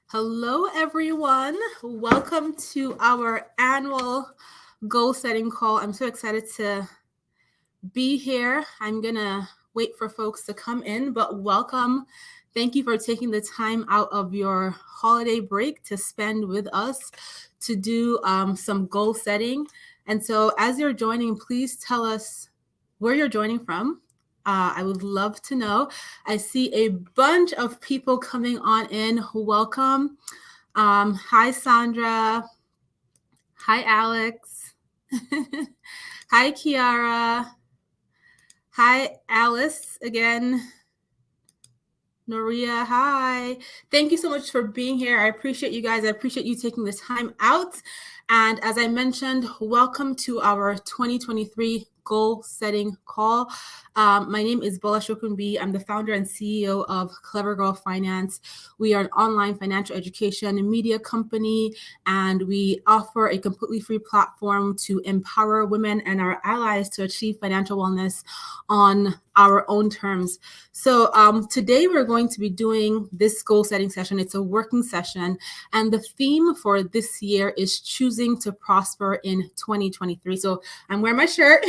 Hello, everyone. Welcome to our annual goal setting call. I'm so excited to be here. I'm going to wait for folks to come in, but welcome. Thank you for taking the time out of your holiday break to spend with us to do some goal setting. And so, as you're joining, please tell us where you're joining from. I would love to know. I see a bunch of people coming on in. Welcome. Hi, Sandra. Hi, Alex. Hi, Kiara. Hi, Alice again. Noria, hi. Thank you so much for being here. I appreciate you guys. I appreciate you taking the time out. And as I mentioned, welcome to our 2023 goal setting call. My name is Bola Shokunbi. I'm the founder and CEO of Clever Girl Finance. We are an online financial education and media company, and we offer a completely free platform to empower women and our allies to achieve financial wellness on our own terms. So today we're going to be doing this goal setting session. It's a working session, and the theme for this year is choosing to prosper in 2023. So I'm wearing my shirt.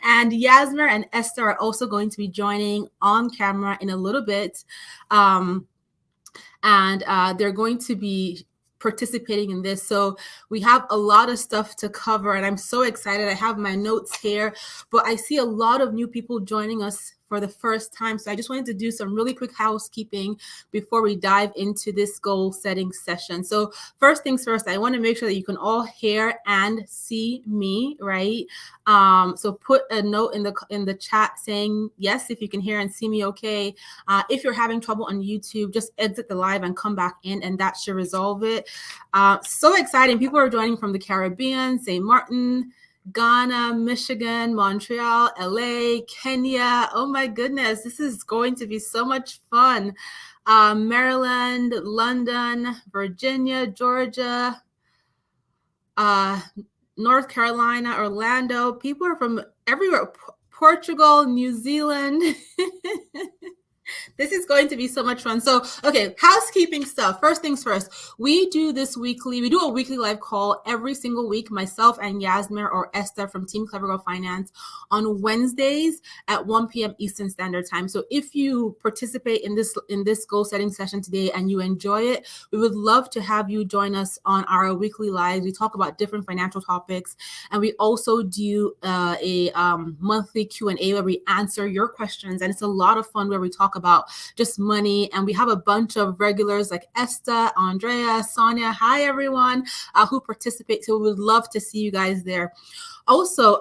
And Yasmer and Esther are also going to be joining on camera in a little bit. And they're going to be participating in this. So we have a lot of stuff to cover, and I'm so excited. I have my notes here, but I see a lot of new people joining us for the first time. So I just wanted to do some really quick housekeeping before we dive into this goal setting session. So first things first, I want to make sure that you can all hear and see me, right? So put a note in the chat saying yes if you can hear and see me okay. If you're having trouble on YouTube, just exit the live and come back in, and that should resolve it. So exciting. People are joining from the Caribbean, St. Martin, Ghana, Michigan, Montreal, LA, Kenya. Oh my goodness, this is going to be so much fun. Maryland, London, Virginia, Georgia, North Carolina, Orlando. People are from everywhere. Portugal, New Zealand. This is going to be so much fun. So, okay, housekeeping stuff. First things first, we do a weekly live call every single week, myself and Yasmer or Esther from Team Clever Girl Finance on Wednesdays at 1 p.m. Eastern Standard Time. So if you participate in this goal setting session today and you enjoy it, we would love to have you join us on our weekly lives. We talk about different financial topics, and we also do a monthly Q&A where we answer your questions, and it's a lot of fun where we talk about just money. And we have a bunch of regulars like Esther, Andrea, Sonia. Hi, everyone who participate. So we would love to see you guys there. Also,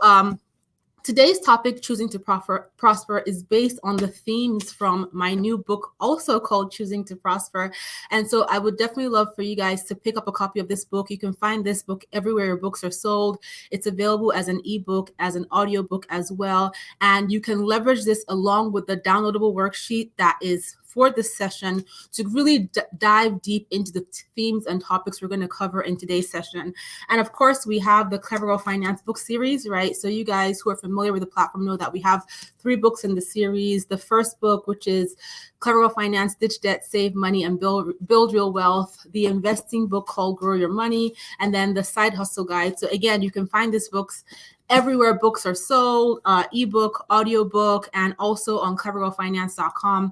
today's topic, Choosing to Prosper, is based on the themes from my new book, also called Choosing to Prosper. And so I would definitely love for you guys to pick up a copy of this book. You can find this book everywhere your books are sold. It's available as an ebook, as an audiobook as well. And you can leverage this along with the downloadable worksheet that is for this session to really dive deep into the themes and topics we're going to cover in today's session. And of course, we have the Clever Girl Finance book series, right? So you guys who are familiar with the platform know that we have 3 books in the series. The first book, which is Clever Girl Finance, Ditch Debt, Save Money, and Build Real Wealth. The investing book called Grow Your Money. And then the Side Hustle Guide. So again, you can find these books everywhere books are sold, ebook, audiobook, and also on clevergirlfinance.com.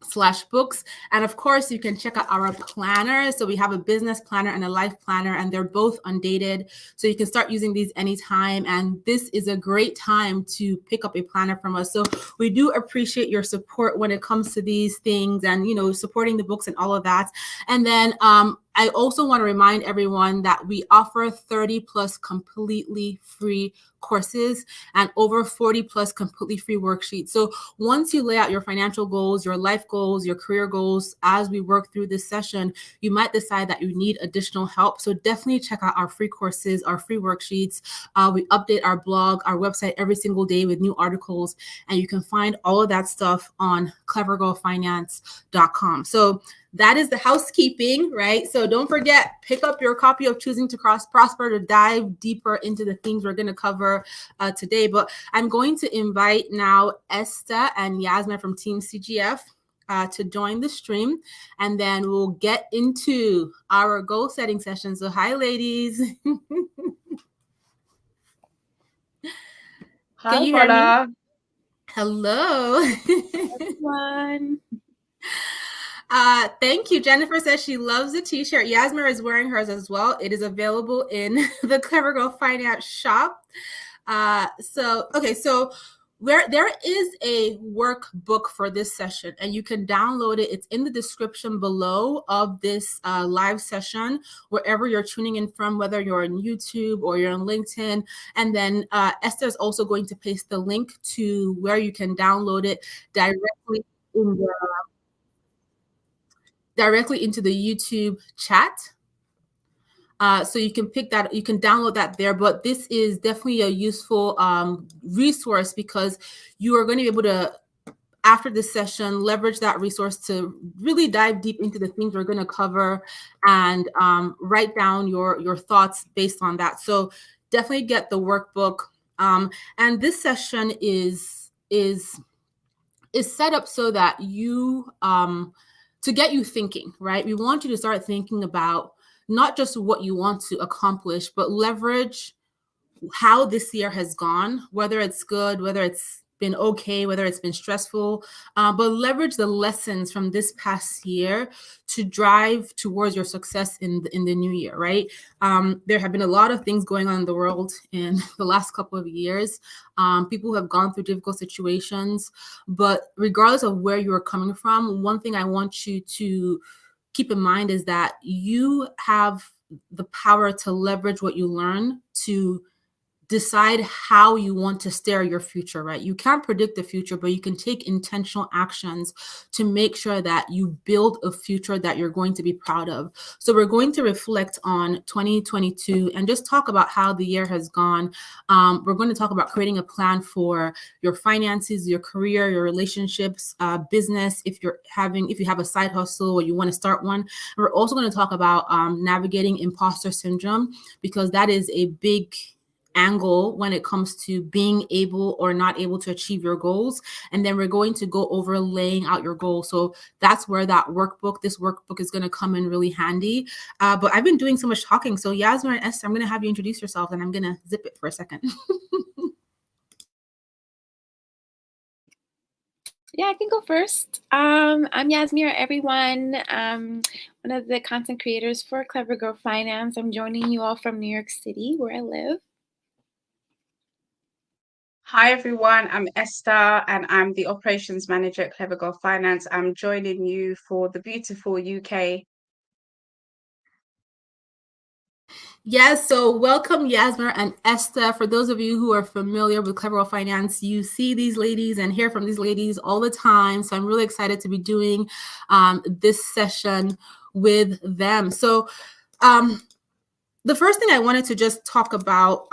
/books. And of course, you can check out our planner. So we have a business planner and a life planner, and they're both undated. So you can start using these anytime. And this is a great time to pick up a planner from us. So we do appreciate your support when it comes to these things and, supporting the books and all of that. And then I also want to remind everyone that we offer 30 plus completely free courses and over 40 plus completely free worksheets. So once you lay out your financial goals, your life goals, your career goals, as we work through this session, you might decide that you need additional help. So definitely check out our free courses, our free worksheets. We update our blog, our website every single day with new articles, and you can find all of that stuff on clevergirlfinance.com. So that is the housekeeping, right? So don't forget, pick up your copy of Choosing to Prosper to dive deeper into the things we're going to cover today. But I'm going to invite now Esther and Yasmin from Team CGF to join the stream, and then we'll get into our goal setting session. So hi, ladies. Hi, can you hear Paula. me? Hello. Everyone. Thank you. Jennifer says she loves the t-shirt. Yasmer is wearing hers as well. It is available in the Clever Girl Finance shop. So where there is a workbook for this session, and you can download it. It's in the description below of this live session, wherever you're tuning in from, whether you're on YouTube or you're on LinkedIn. And then Esther is also going to paste the link to where you can download it directly into the YouTube chat. So you can pick that, you can download that there, but this is definitely a useful resource, because you are going to be able to, after this session, leverage that resource to really dive deep into the things we're going to cover, and write down your thoughts based on that. So definitely get the workbook. And this session is set up so that you to get you thinking, right? We want you to start thinking about not just what you want to accomplish, but leverage how this year has gone, whether it's good, whether it's been okay, whether it's been stressful, but leverage the lessons from this past year to drive towards your success in the new year, right? There have been a lot of things going on in the world in the last couple of years. People have gone through difficult situations, but regardless of where you are coming from, one thing I want you to keep in mind is that you have the power to leverage what you learn to decide how you want to steer your future, right? You can't predict the future, but you can take intentional actions to make sure that you build a future that you're going to be proud of. So we're going to reflect on 2022 and just talk about how the year has gone. We're going to talk about creating a plan for your finances, your career, your relationships, business, if you have a side hustle or you want to start one. We're also going to talk about navigating imposter syndrome, because that is a big angle when it comes to being able or not able to achieve your goals. And then we're going to go over laying out your goals. So that's where this workbook is going to come in really handy. But I've been doing so much talking. So Yasmin and Esther, I'm going to have you introduce yourself, and I'm going to zip it for a second. Yeah, I can go first. I'm Yasmira, everyone. One of the content creators for Clever Girl Finance. I'm joining you all from New York City, where I live. Hi everyone, I'm Esther and I'm the operations manager at Clever Girl Finance. I'm joining you for the beautiful UK. Yes, so welcome Yasmin and Esther. For those of you who are familiar with Clever Girl Finance, you see these ladies and hear from these ladies all the time. So I'm really excited to be doing this session with them. So the first thing I wanted to just talk about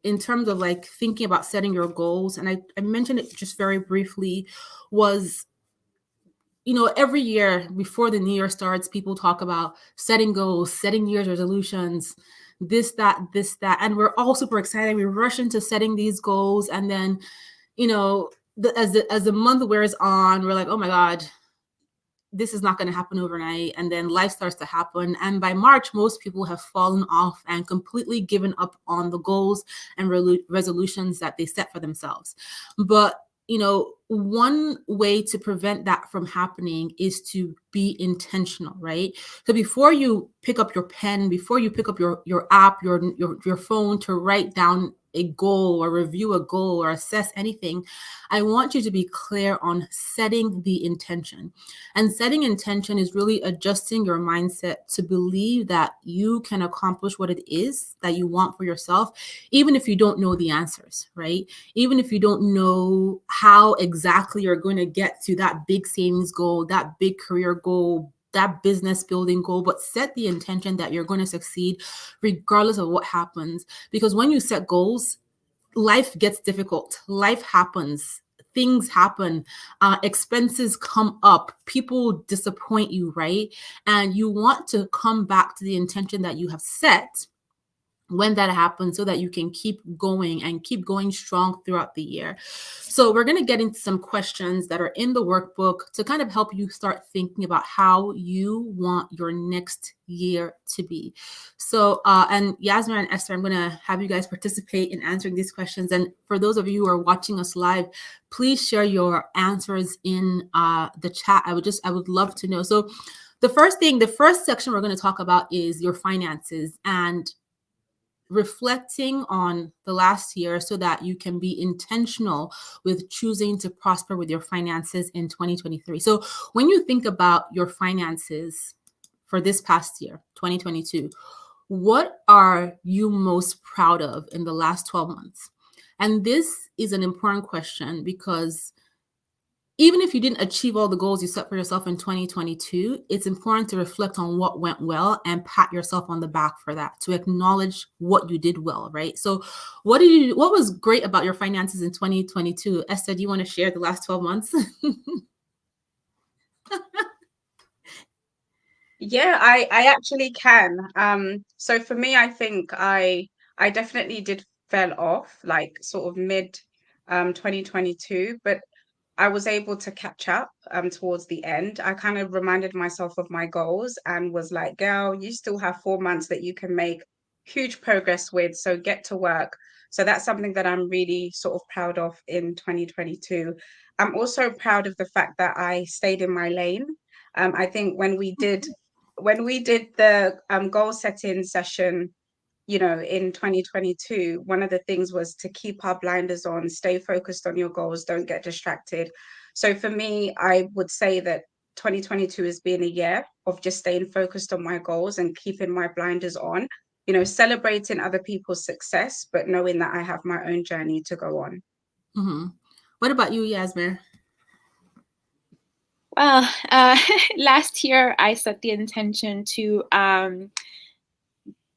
in terms of like thinking about setting your goals, and I mentioned it just very briefly, was, every year before the new year starts, people talk about setting goals, setting New Year's resolutions, this, that, and we're all super excited. We rush into setting these goals, and then, as the month wears on, we're like, oh my God, this is not going to happen overnight. And then life starts to happen. And by March, most people have fallen off and completely given up on the goals and resolutions that they set for themselves. But one way to prevent that from happening is to be intentional, right? So before you pick up your pen, before you pick up your app, your phone to write down a goal or review a goal or assess anything, I want you to be clear on setting the intention. And setting intention is really adjusting your mindset to believe that you can accomplish what it is that you want for yourself, even if you don't know the answers, right? Even if you don't know how exactly you're going to get to that big savings goal, that big career goal, that business building goal, but set the intention that you're going to succeed regardless of what happens. Because when you set goals, life gets difficult. Life happens. Things happen. Expenses come up. People disappoint you, right? And you want to come back to the intention that you have set when that happens, so that you can keep going and keep going strong throughout the year. So we're going to get into some questions that are in the workbook to kind of help you start thinking about how you want your next year to be. So, and Yasmin and Esther, I'm going to have you guys participate in answering these questions. And for those of you who are watching us live, please share your answers in the chat. I would love to know. So the first section we're going to talk about is your finances and reflecting on the last year so that you can be intentional with choosing to prosper with your finances in 2023. So when you think about your finances for this past year, 2022, what are you most proud of in the last 12 months? And this is an important question because even if you didn't achieve all the goals you set for yourself in 2022, it's important to reflect on what went well and pat yourself on the back for that, to acknowledge what you did well, right? So what was great about your finances in 2022? Esther, do you want to share the last 12 months? Yeah, I actually can. So for me, I think I definitely did fell off like sort of mid 2022, but I was able to catch up towards the end. I kind of reminded myself of my goals and was like, girl, you still have 4 months that you can make huge progress with. So get to work. So that's something that I'm really sort of proud of in 2022. I'm also proud of the fact that I stayed in my lane. I think when we did the goal setting session, in 2022, one of the things was to keep our blinders on, stay focused on your goals, don't get distracted. So for me, I would say that 2022 has been a year of just staying focused on my goals and keeping my blinders on, celebrating other people's success, but knowing that I have my own journey to go on. Mm-hmm. What about you, Yasmin? Well, last year I set the intention to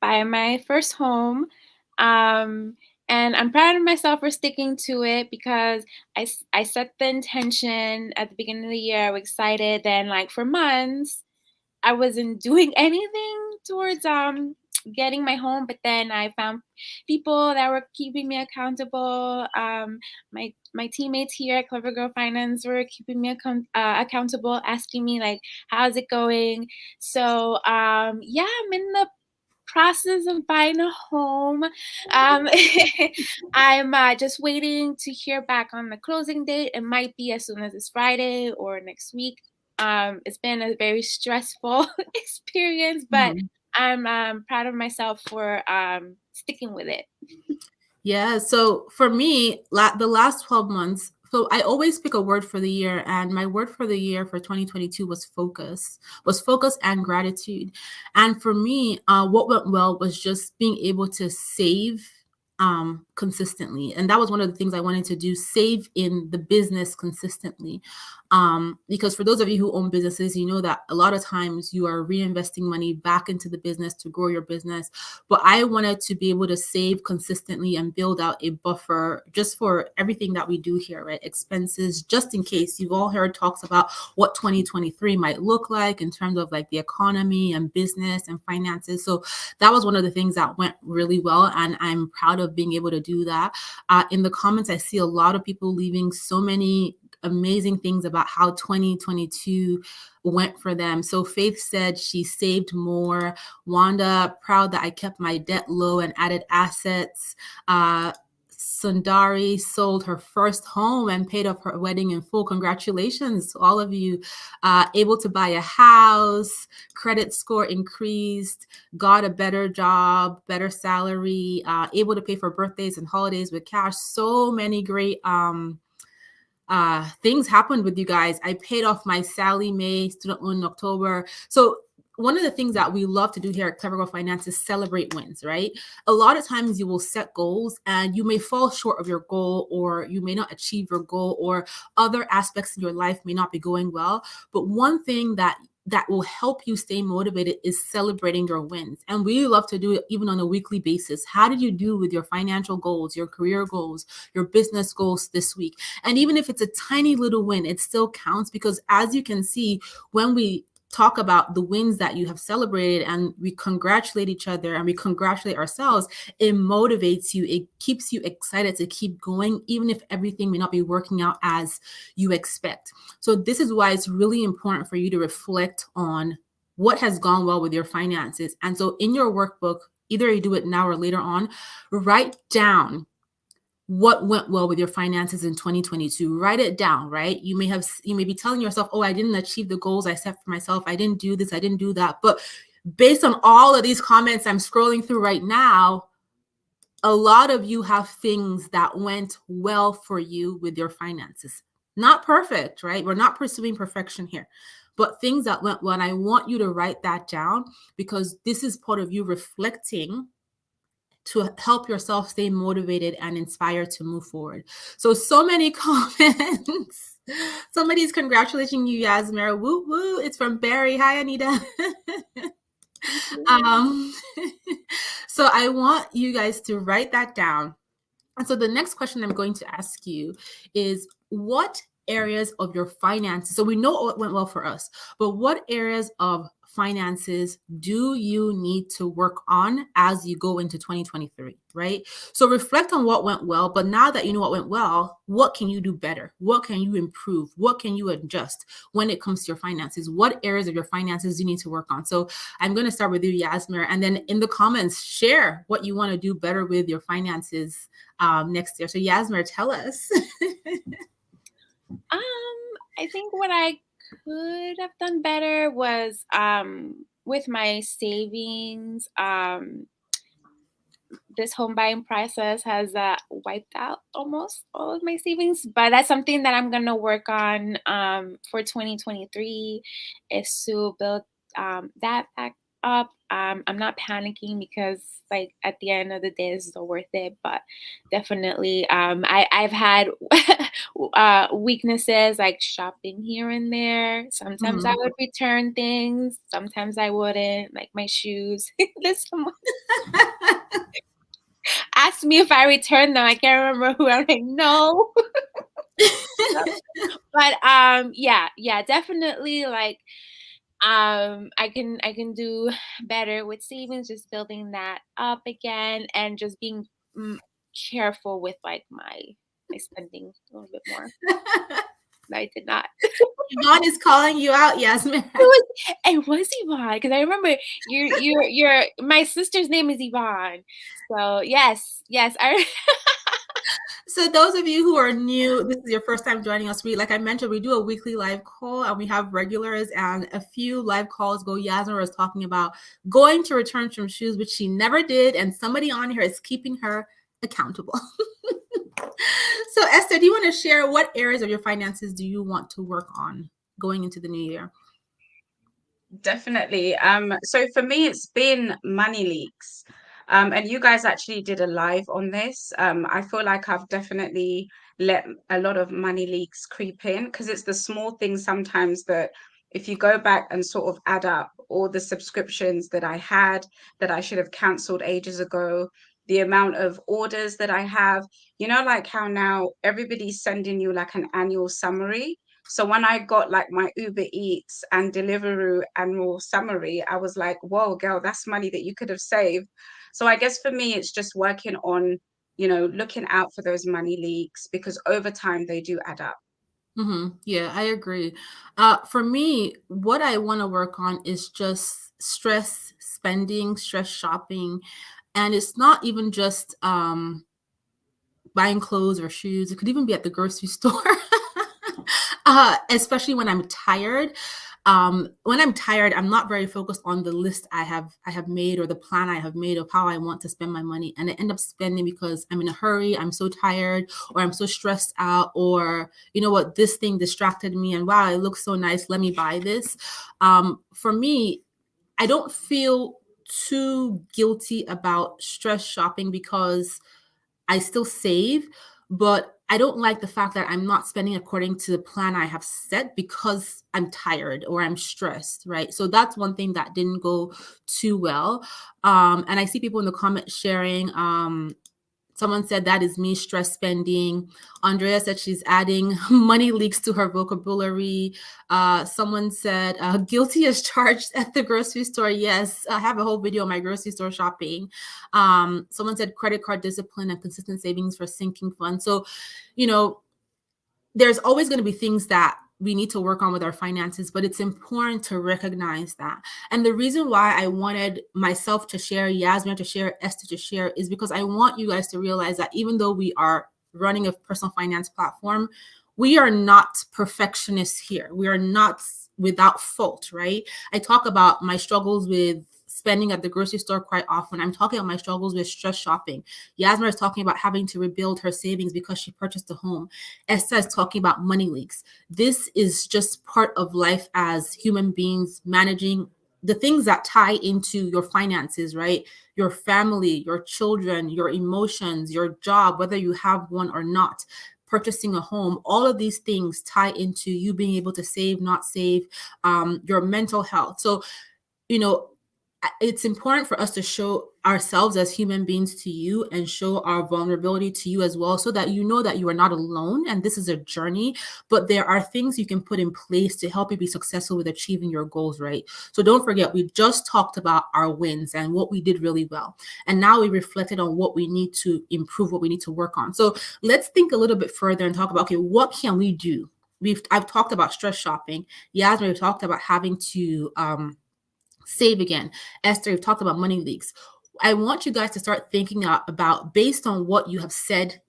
buy my first home. And I'm proud of myself for sticking to it because I set the intention at the beginning of the year. I was excited. Then, like, for months, I wasn't doing anything towards getting my home, but then I found people that were keeping me accountable. My teammates here at Clever Girl Finance were keeping me accountable, asking me like, how's it going? So yeah, I'm in the process of buying a home. I'm just waiting to hear back on the closing date. It might be as soon as this Friday or next week. It's been a very stressful experience, but Mm-hmm. I'm proud of myself for sticking with it. Yeah. So for me, the last 12 months, so I always pick a word for the year, and my word for the year for 2022 was focus and gratitude. And for me, what went well was just being able to save consistently. And that was one of the things I wanted to do, save in the business consistently. Because for those of you who own businesses, you know that a lot of times you are reinvesting money back into the business to grow your business. But I wanted to be able to save consistently and build out a buffer just for everything that we do here, right? Expenses, just in case. You've all heard talks about what 2023 might look like in terms of like the economy and business and finances. So that was one of the things that went really well. And I'm proud of being able to do that. In the comments, I see a lot of people leaving so many amazing things about how 2022 went for them. So Faith said she saved more. Wanda, proud that I kept my debt low and added assets. Sundari sold her first home and paid off her wedding in full. Congratulations to all of you. Able to buy a house, credit score increased, got a better job, better salary, able to pay for birthdays and holidays with cash. So many great things happened with you guys. I paid off my Sally Mae student loan in October. So one of the things that we love to do here at Clever Girl Finance is celebrate wins, right? A lot of times you will set goals and you may fall short of your goal, or you may not achieve your goal, or other aspects in your life may not be going well. But one thing that will help you stay motivated is celebrating your wins. And we love to do it even on a weekly basis. How did you do with your financial goals, your career goals, your business goals this week? And even if it's a tiny little win, it still counts, because as you can see, when we talk about the wins that you have celebrated and we congratulate each other and we congratulate ourselves, it motivates you. It keeps you excited to keep going, even if everything may not be working out as you expect. So this is why it's really important for you to reflect on what has gone well with your finances. And so in your workbook, either you do it now or later on, write down what went well with your finances in 2022. Write it down, right? You may be telling yourself, oh, I didn't achieve the goals I set for myself. I didn't do this. I didn't do that. But based on all of these comments I'm scrolling through right now, a lot of you have things that went well for you with your finances. Not perfect, right? We're not pursuing perfection here, but things that went well. And I want you to write that down because this is part of you reflecting to help yourself stay motivated and inspired to move forward. So many comments. Somebody's congratulating you, Yasmir. Woo woo. It's from Barry. Hi, Anita. So I want you guys to write that down. And so the next question I'm going to ask you is, what areas of your finances, so we know what went well for us, but what areas of finances do you need to work on as you go into 2023, right? So reflect on what went well, but now that you know what went well, what can you do better? What can you improve? What can you adjust when it comes to your finances? What areas of your finances do you need to work on? So I'm going to start with you, Yasmir, and then in the comments, share what you want to do better with your finances next year. So Yasmir, tell us. I think what I could have done better was with my savings. This home buying process has wiped out almost all of my savings, but that's something that I'm gonna work on for 2023 is to build that back up. I'm not panicking because like at the end of the day, it's still worth it, but definitely I've had weaknesses like shopping here and there. Sometimes I would return things, sometimes I wouldn't, like my shoes. There's someone asked me if I returned them. I can't remember who. I'm like, no. But yeah, definitely like I can do better with savings, just building that up again and just being careful with like my spending a little bit more. I did not. Yvonne is calling you out, Yasmin. It was Yvonne because I remember your my sister's name is Yvonne. So yes, I. So those of you who are new, this is your first time joining us. Like I mentioned, we do a weekly live call and we have regulars, and a few live calls ago, Yasmin was talking about going to return some shoes, which she never did. And somebody on here is keeping her accountable. So Esther, do you want to share what areas of your finances do you want to work on going into the new year? Definitely. So for me, it's been money leaks. And you guys actually did a live on this. I feel like I've definitely let a lot of money leaks creep in because it's the small things sometimes that if you go back and sort of add up all the subscriptions that I had that I should have cancelled ages ago, the amount of orders that I have, like how now everybody's sending you like an annual summary. So when I got like my Uber Eats and Deliveroo annual summary, I was like, whoa, girl, that's money that you could have saved. So I guess for me, it's just working on, looking out for those money leaks because over time they do add up. Yeah, I agree. For me, what I want to work on is just stress spending, stress shopping. And it's not even just buying clothes or shoes. It could even be at the grocery store. Especially when I'm tired. When I'm tired, I'm not very focused on the list I have made or the plan I have made of how I want to spend my money. And I end up spending because I'm in a hurry, I'm so tired, or I'm so stressed out, or you know what, this thing distracted me and wow, it looks so nice, let me buy this. For me, I don't feel too guilty about stress shopping because I still save, but I don't like the fact that I'm not spending according to the plan I have set because I'm tired or I'm stressed, right? So that's one thing that didn't go too well. And I see people in the comments sharing Someone said that is me, stress spending. Andrea said she's adding money leaks to her vocabulary. Someone said guilty as charged at the grocery store. Yes, I have a whole video on my grocery store shopping. Someone said credit card discipline and consistent savings for sinking funds. So, there's always going to be things that we need to work on with our finances, but it's important to recognize that. And the reason why I wanted myself to share, Yasmin to share, Esther to share, is because I want you guys to realize that even though we are running a personal finance platform, we are not perfectionists here. We are not without fault, right? I talk about my struggles with spending at the grocery store quite often. I'm talking about my struggles with stress shopping. Yasmin is talking about having to rebuild her savings because she purchased a home. Esther is talking about money leaks. This is just part of life as human beings, managing the things that tie into your finances, right? Your family, your children, your emotions, your job, whether you have one or not, purchasing a home, all of these things tie into you being able to save, not save, your mental health. So, it's important for us to show ourselves as human beings to you and show our vulnerability to you as well, so that you know that you are not alone and this is a journey, but there are things you can put in place to help you be successful with achieving your goals, right? So don't forget, we just talked about our wins and what we did really well. And now we reflected on what we need to improve, what we need to work on. So let's think a little bit further and talk about, okay, what can we do? I've talked about stress shopping. Yasmin, we've talked about having to, save again. Esther, we've talked about money leaks. I want you guys to start thinking about, based on what you have said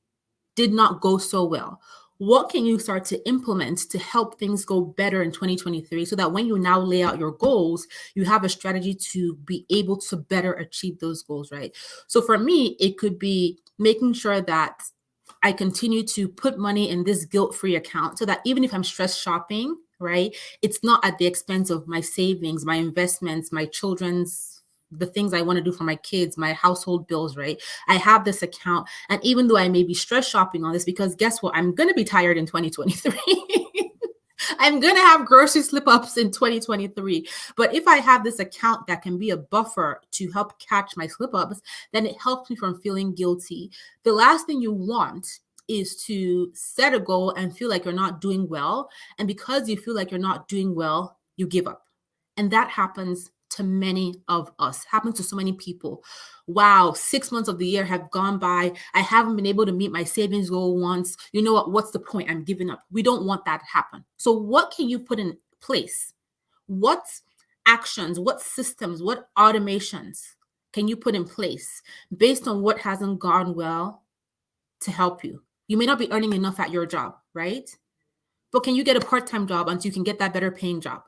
did not go so well, what can you start to implement to help things go better in 2023, so that when you now lay out your goals, you have a strategy to be able to better achieve those goals, right? So for me, it could be making sure that I continue to put money in this guilt-free account, so that even if I'm stress shopping, right, it's not at the expense of my savings, my investments, my children's, the things I want to do for my kids, my household bills, right? I have this account. And even though I may be stress shopping on this, because guess what? I'm going to be tired in 2023. I'm going to have grocery slip ups in 2023. But if I have this account that can be a buffer to help catch my slip ups, then it helps me from feeling guilty. The last thing you want is to set a goal and feel like you're not doing well. And because you feel like you're not doing well, you give up. And that happens to many of us, happens to so many people. Wow, 6 months of the year have gone by. I haven't been able to meet my savings goal once. You know what? What's the point? I'm giving up. We don't want that to happen. So what can you put in place? What actions, what systems, what automations can you put in place based on what hasn't gone well to help you? You may not be earning enough at your job, right? But can you get a part-time job until you can get that better paying job?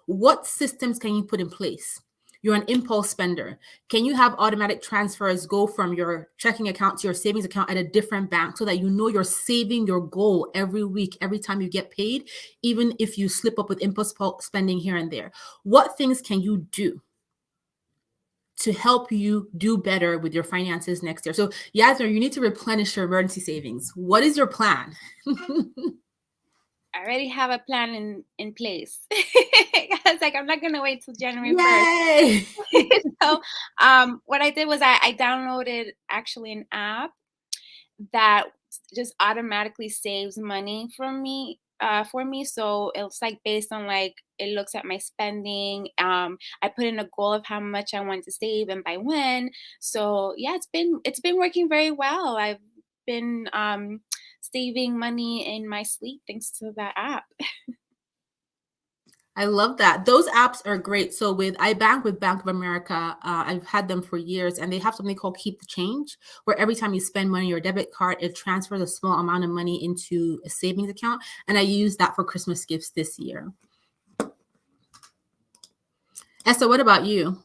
What systems can you put in place? You're an impulse spender. Can you have automatic transfers go from your checking account to your savings account at a different bank, so that you know you're saving your goal every week, every time you get paid, even if you slip up with impulse spending here and there? What things can you do to help you do better with your finances next year? So, Yasmin, you need to replenish your emergency savings. What is your plan? I already have a plan in place. I was like, I'm not gonna wait till January 1st. Yay! So what I did was I downloaded actually an app that just automatically saves money from me for me. So it's like based on, like, it looks at my spending. I put in a goal of how much I want to save and by when. So yeah, it's been working very well. I've been saving money in my sleep thanks to that app. I love that. Those apps are great. So I bank with Bank of America. I've had them for years, and they have something called Keep the Change, where every time you spend money on your debit card, it transfers a small amount of money into a savings account. And I used that for Christmas gifts this year. Esther, what about you?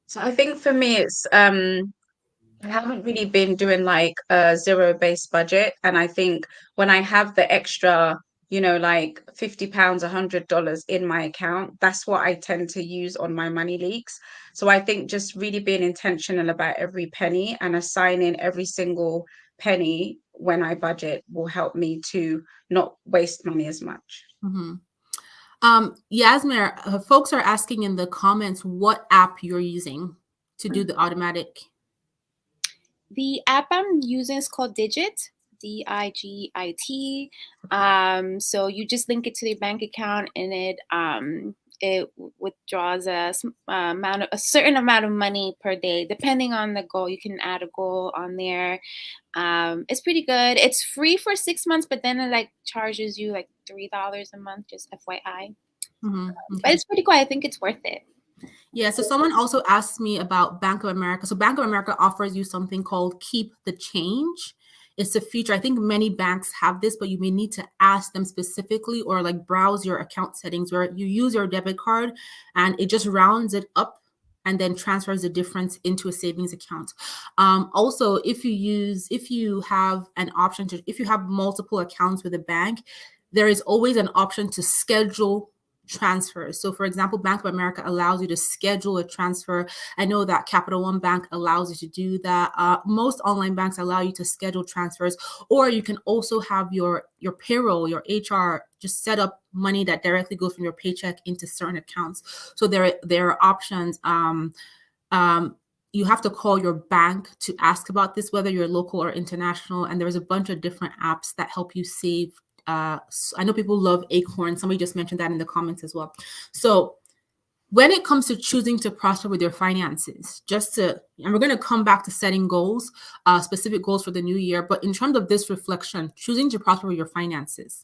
So I think for me, it's I haven't really been doing like a zero-based budget. And I think when I have the extra, like £50, $100 in my account, that's what I tend to use on my money leaks. So I think just really being intentional about every penny and assigning every single penny when I budget will help me to not waste money as much. Mm-hmm. Yasmin, folks are asking in the comments what app you're using to do the automatic. The app I'm using is called Digit, Digit. So you just link it to your bank account, and it withdraws a certain amount of money per day, depending on the goal. You can add a goal on there. It's pretty good. It's free for 6 months, but then it like charges you like $3 a month, just FYI. Mm-hmm. But Okay. it's pretty cool. I think it's worth it. Yeah, so someone also asked me about Bank of America. So Bank of America offers you something called Keep the Change. It's a feature. I think many banks have this, but you may need to ask them specifically or like browse your account settings where you use your debit card and it just rounds it up and then transfers the difference into a savings account. Also, if you have an option to, if you have multiple accounts with a bank, there is always an option to schedule transfers. So for example, Bank of America allows you to schedule a transfer. I know that Capital One Bank allows you to do that. Most online banks allow you to schedule transfers, or you can also have your payroll, your HR just set up money that directly goes from your paycheck into certain accounts. So there are options. You have to call your bank to ask about this, whether you're local or international. And there's a bunch of different apps that help you save. I know people love Acorn. Somebody just mentioned that in the comments as well. So when it comes to choosing to prosper with your finances, and we're going to come back to setting goals, specific goals for the new year. But in terms of this reflection, choosing to prosper with your finances,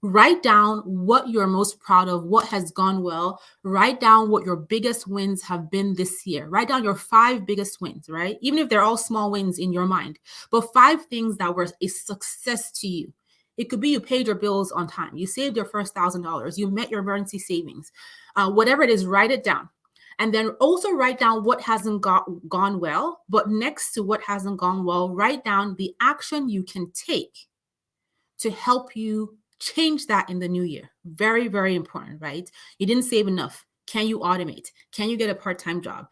write down what you're most proud of, what has gone well. Write down what your biggest wins have been this year. Write down your 5 biggest wins, right? Even if they're all small wins in your mind, but 5 things that were a success to you. It could be you paid your bills on time, you saved your first $1,000, you met your emergency savings, whatever it is, write it down. And then also write down what hasn't gone well. But next to what hasn't gone well, write down the action you can take to help you change that in the new year. Very, very important, right? You didn't save enough. Can you automate? Can you get a part-time job?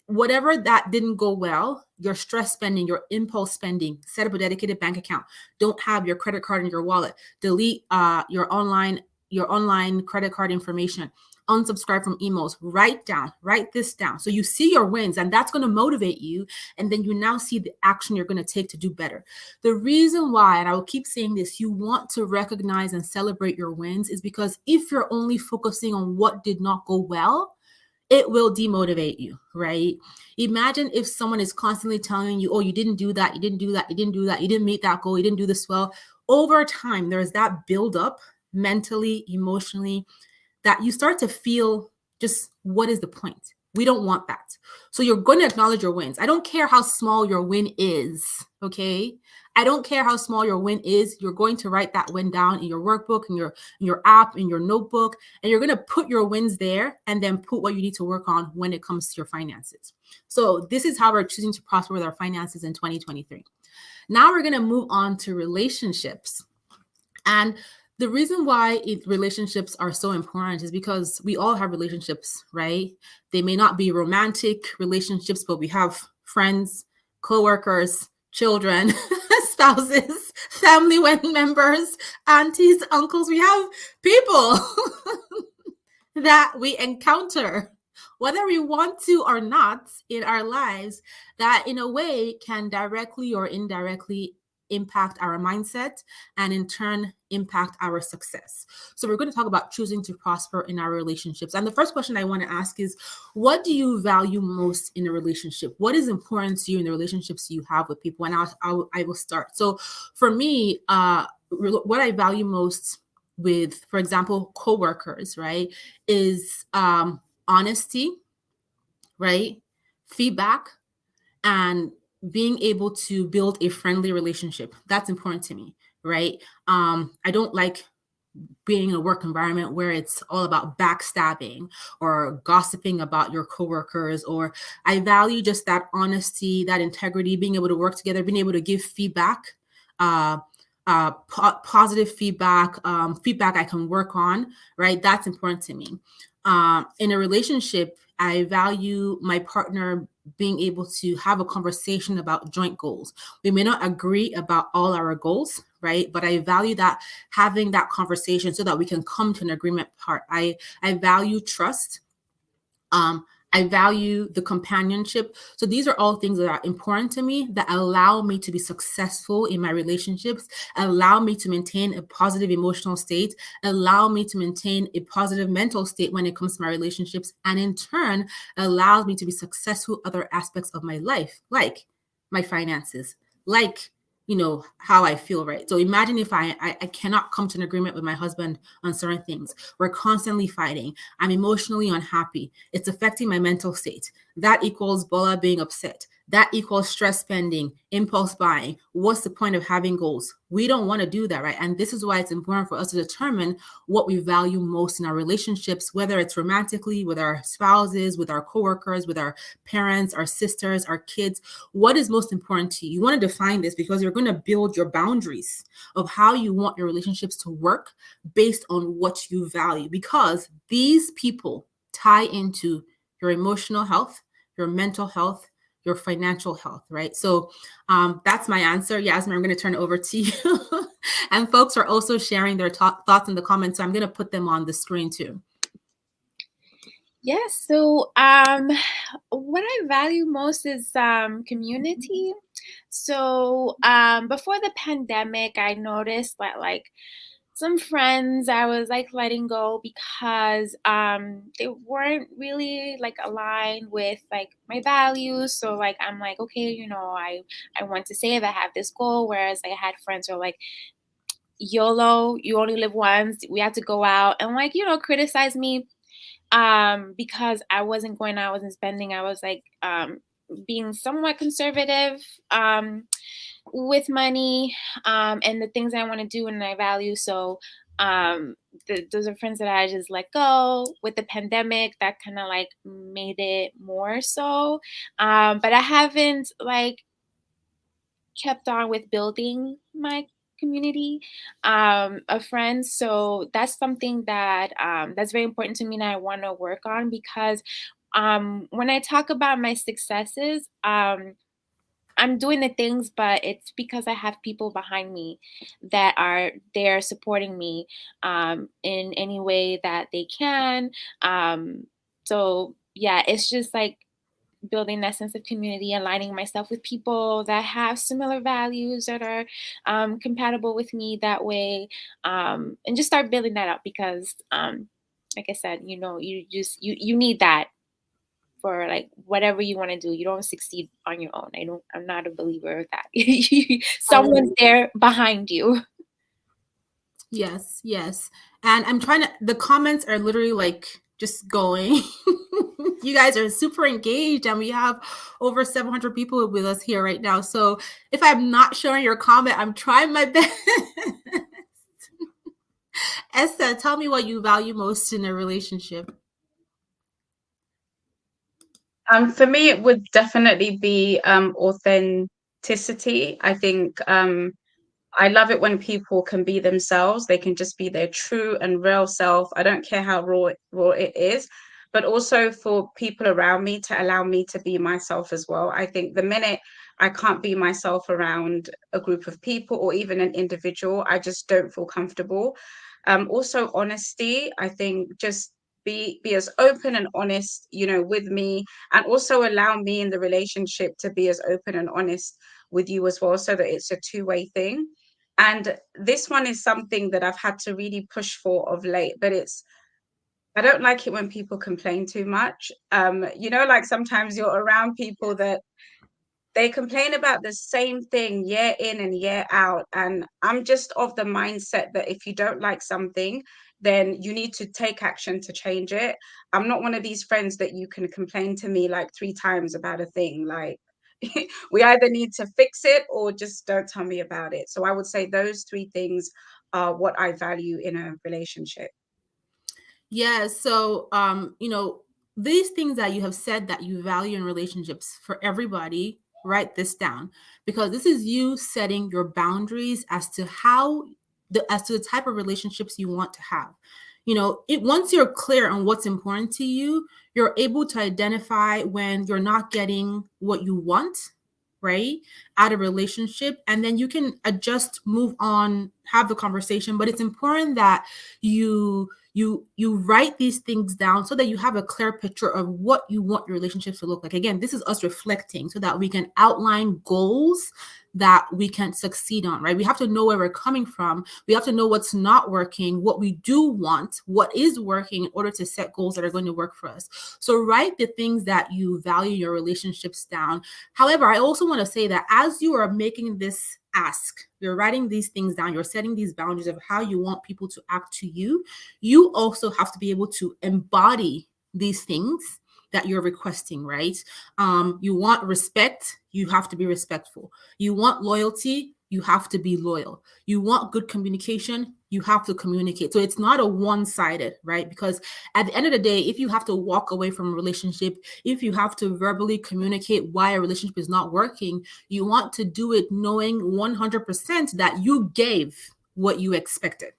Whatever that didn't go well, your stress spending, your impulse spending, set up a dedicated bank account. Don't have your credit card in your wallet. Delete your online credit card information. Unsubscribe from emails. Write this down. So you see your wins, and that's going to motivate you. And then you now see the action you're going to take to do better. The reason why, and I will keep saying this, you want to recognize and celebrate your wins is because if you're only focusing on what did not go well, it will demotivate you, right? Imagine if someone is constantly telling you, oh, you didn't do that, you didn't do that, you didn't do that, you didn't meet that goal, you didn't do this well. Over time, there's that buildup mentally, emotionally, that you start to feel just, what is the point? We don't want that. So you're going to acknowledge your wins. I don't care how small your win is, okay? I don't care how small your win is. You're going to write that win down in your workbook, in your app, in your notebook, and you're going to put your wins there and then put what you need to work on when it comes to your finances. So this is how we're choosing to prosper with our finances in 2023. Now we're going to move on to relationships. And the reason why relationships are so important is because we all have relationships, right? They may not be romantic relationships, but we have friends, coworkers, children, spouses, family members, aunties, uncles. We have people that we encounter, whether we want to or not, in our lives, that in a way can directly or indirectly impact our mindset and in turn impact our success. So we're going to talk about choosing to prosper in our relationships. And the first question I want to ask is, what do you value most in a relationship? What is important to you in the relationships you have with people? And I will start. So for me, what I value most with, for example, coworkers, right, is honesty, right, feedback, and being able to build a friendly relationship. That's important to me, right? I don't like being in a work environment where it's all about backstabbing or gossiping about your coworkers. Or I value just that honesty, that integrity, being able to work together, being able to give feedback, positive feedback, feedback I can work on, right? That's important to me. In a relationship, I value my partner being able to have a conversation about joint goals. We may not agree about all our goals, right? But I value that, having that conversation so that we can come to an agreement part. I value trust. I value the companionship. So these are all things that are important to me that allow me to be successful in my relationships, allow me to maintain a positive emotional state, allow me to maintain a positive mental state when it comes to my relationships, and in turn allows me to be successful other aspects of my life, like my finances, like how I feel, right? So imagine if I cannot come to an agreement with my husband on certain things. We're constantly fighting. I'm emotionally unhappy. It's affecting my mental state. That equals Bola being upset. That equals stress spending, impulse buying. What's the point of having goals? We don't want to do that, right? And this is why it's important for us to determine what we value most in our relationships, whether it's romantically, with our spouses, with our coworkers, with our parents, our sisters, our kids. What is most important to you? You want to define this because you're going to build your boundaries of how you want your relationships to work based on what you value, because these people tie into your emotional health, your mental health, your financial health, right? So that's my answer. Yasmin, I'm going to turn it over to you. And folks are also sharing their thoughts in the comments, so I'm going to put them on the screen too. Yes. So what I value most is community. So before the pandemic, I noticed that like some friends I was like letting go because they weren't really like aligned with like my values. So like I'm like, okay, I want to save, I have this goal, whereas I had friends who are like, YOLO, you only live once, we have to go out, and like, criticize me because I wasn't going out, I wasn't spending, I was like being somewhat conservative with money and the things I want to do and I value. So those are friends that I just let go. With the pandemic, that kind of like made it more so. But I haven't like kept on with building my community of friends. So that's something that that's very important to me and I want to work on, because when I talk about my successes, I'm doing the things, but it's because I have people behind me that are there supporting me in any way that they can. So yeah, it's just like building that sense of community, aligning myself with people that have similar values that are compatible with me that way, and just start building that up because, like I said, you need that for like whatever you want to do. You don't succeed on your own. I'm not a believer of that. Someone's there behind you. Yes, yes. And I'm trying to, the comments are literally like just going. You guys are super engaged and we have over 700 people with us here right now. So if I'm not showing your comment, I'm trying my best. Esther, tell me what you value most in a relationship. For me, it would definitely be authenticity. I think I love it when people can be themselves. They can just be their true and real self. I don't care how raw it is, but also for people around me to allow me to be myself as well. I think the minute I can't be myself around a group of people or even an individual, I just don't feel comfortable. Also honesty. I think just be as open and honest, with me, and also allow me in the relationship to be as open and honest with you as well, so that it's a two-way thing. And this one is something that I've had to really push for of late, but I don't like it when people complain too much. Like sometimes you're around people that they complain about the same thing year in and year out. And I'm just of the mindset that if you don't like something, then you need to take action to change it. I'm not one of these friends that you can complain to me like 3 times about a thing. Like, we either need to fix it or just don't tell me about it. So I would say those 3 things are what I value in a relationship. Yeah. So, these things that you have said that you value in relationships, for everybody, write this down, because this is you setting your boundaries as to the type of relationships you want to have. Once you're clear on what's important to you, you're able to identify when you're not getting what you want, right, out of relationship, and then you can adjust, move on, have the conversation, but it's important that you write these things down so that you have a clear picture of what you want your relationships to look like. Again, this is us reflecting so that we can outline goals that we can succeed on, right? We have to know where we're coming from. We have to know what's not working, what we do want, what is working in order to set goals that are going to work for us. So write the things that you value your relationships down. However, I also want to say that as you are making this ask, you're writing these things down, you're setting these boundaries of how you want people to act to you, you also have to be able to embody these things that you're requesting, right? You want respect, you have to be respectful. You want loyalty, you have to be loyal. You want good communication, you have to communicate. So it's not a one-sided, right? Because at the end of the day, if you have to walk away from a relationship, if you have to verbally communicate why a relationship is not working, you want to do it knowing 100% that you gave what you expected,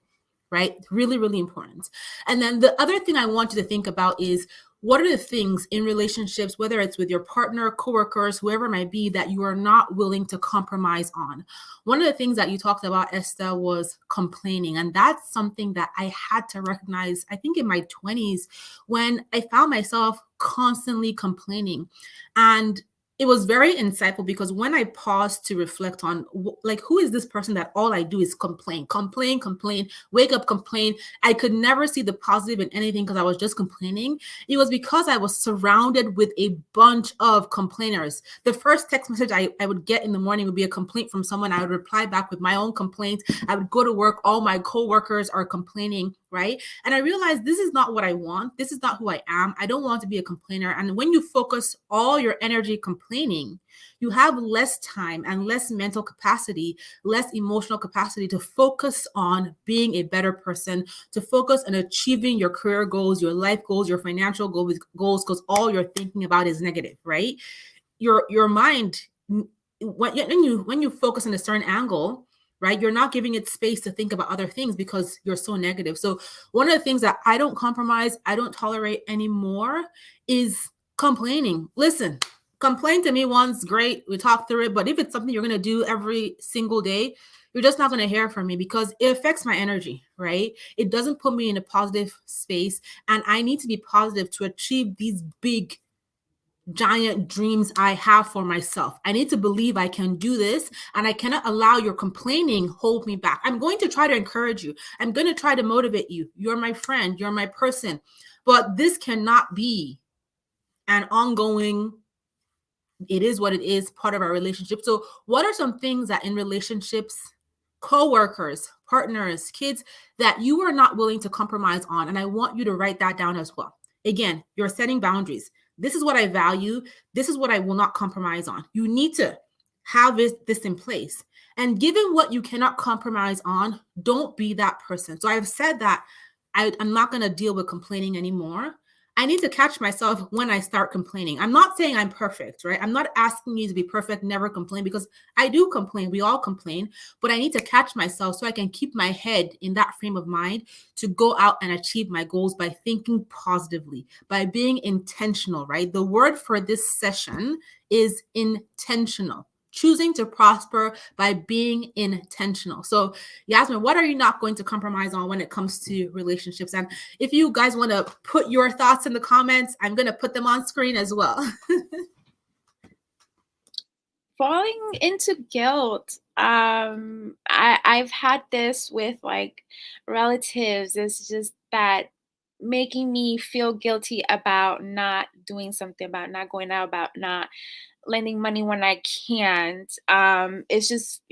right? Really, really important. And then the other thing I want you to think about is, what are the things in relationships, whether it's with your partner, coworkers, whoever it might be, that you are not willing to compromise on? One of the things that you talked about, Esther, was complaining. And that's something that I had to recognize, I think in my 20s, when I found myself constantly complaining. And it was very insightful because when I paused to reflect on, like, who is this person that all I do is complain, complain, complain, wake up, complain. I could never see the positive in anything because I was just complaining. It was because I was surrounded with a bunch of complainers. The first text message I would get in the morning would be a complaint from someone. I would reply back with my own complaint. I would go to work. All my coworkers are complaining, right? And I realized this is not what I want. This is not who I am. I don't want to be a complainer. And when you focus all your energy complaining, you have less time and less mental capacity, less emotional capacity to focus on being a better person, to focus on achieving your career goals, your life goals, your financial goals, because all you're thinking about is negative, right? Your mind, when you focus on a certain angle, right, you're not giving it space to think about other things because you're so negative. So one of the things that I don't compromise, I don't tolerate anymore is complaining. Listen, complain to me once, great, we talk through it. But if it's something you're going to do every single day, you're just not going to hear from me because it affects my energy, right? It doesn't put me in a positive space. And I need to be positive to achieve these big giant dreams I have for myself. I need to believe I can do this, and I cannot allow your complaining hold me back. I'm going to try to encourage you. I'm going to try to motivate you. You're my friend, you're my person. But this cannot be an ongoing, it is what it is, part of our relationship. So what are some things that in relationships, co-workers, partners, kids, that you are not willing to compromise on? And I want you to write that down as well. Again, you're setting boundaries. This is what I value. This is what I will not compromise on. You need to have this in place. And given what you cannot compromise on, don't be that person. So I've said that I'm not going to deal with complaining anymore. I need to catch myself when I start complaining. I'm not saying I'm perfect, right? I'm not asking you to be perfect, never complain, because I do complain. We all complain, but I need to catch myself so I can keep my head in that frame of mind to go out and achieve my goals by thinking positively, by being intentional, right? The word for this session is intentional. Choosing to prosper by being intentional. So, Yasmin, what are you not going to compromise on when it comes to relationships? And if you guys want to put your thoughts in the comments, I'm going to put them on screen as well. Falling into guilt. I've had this with like relatives. It's just that making me feel guilty about not doing something, about not going out, about not lending money when I can't. It's just,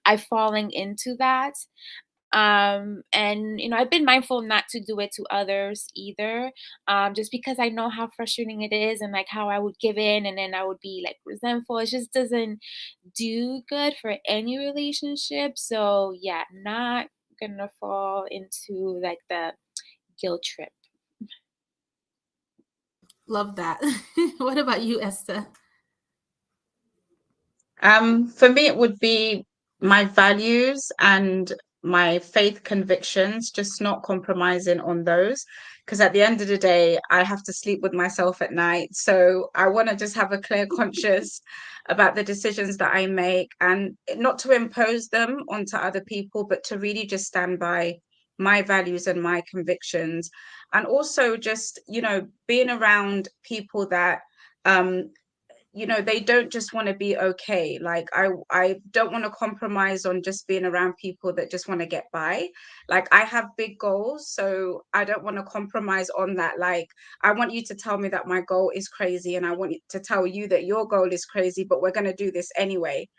I've fallen into that. And I've been mindful not to do it to others either, just because I know how frustrating it is, and like how I would give in and then I would be like resentful. It just doesn't do good for any relationship. So yeah, not gonna fall into like the guilt trip. Love that. What about you, Esther? For me, it would be my values and my faith convictions, just not compromising on those. Because at the end of the day, I have to sleep with myself at night. So I want to just have a clear conscience about the decisions that I make, and not to impose them onto other people, but to really just stand by my values and my convictions. And also just, being around people that, um, they don't just want to be okay. Like I don't want to compromise on just being around people that just want to get by. Like I have big goals, so I don't want to compromise on that. Like I want you to tell me that my goal is crazy, and I want to tell you that your goal is crazy, but we're going to do this anyway.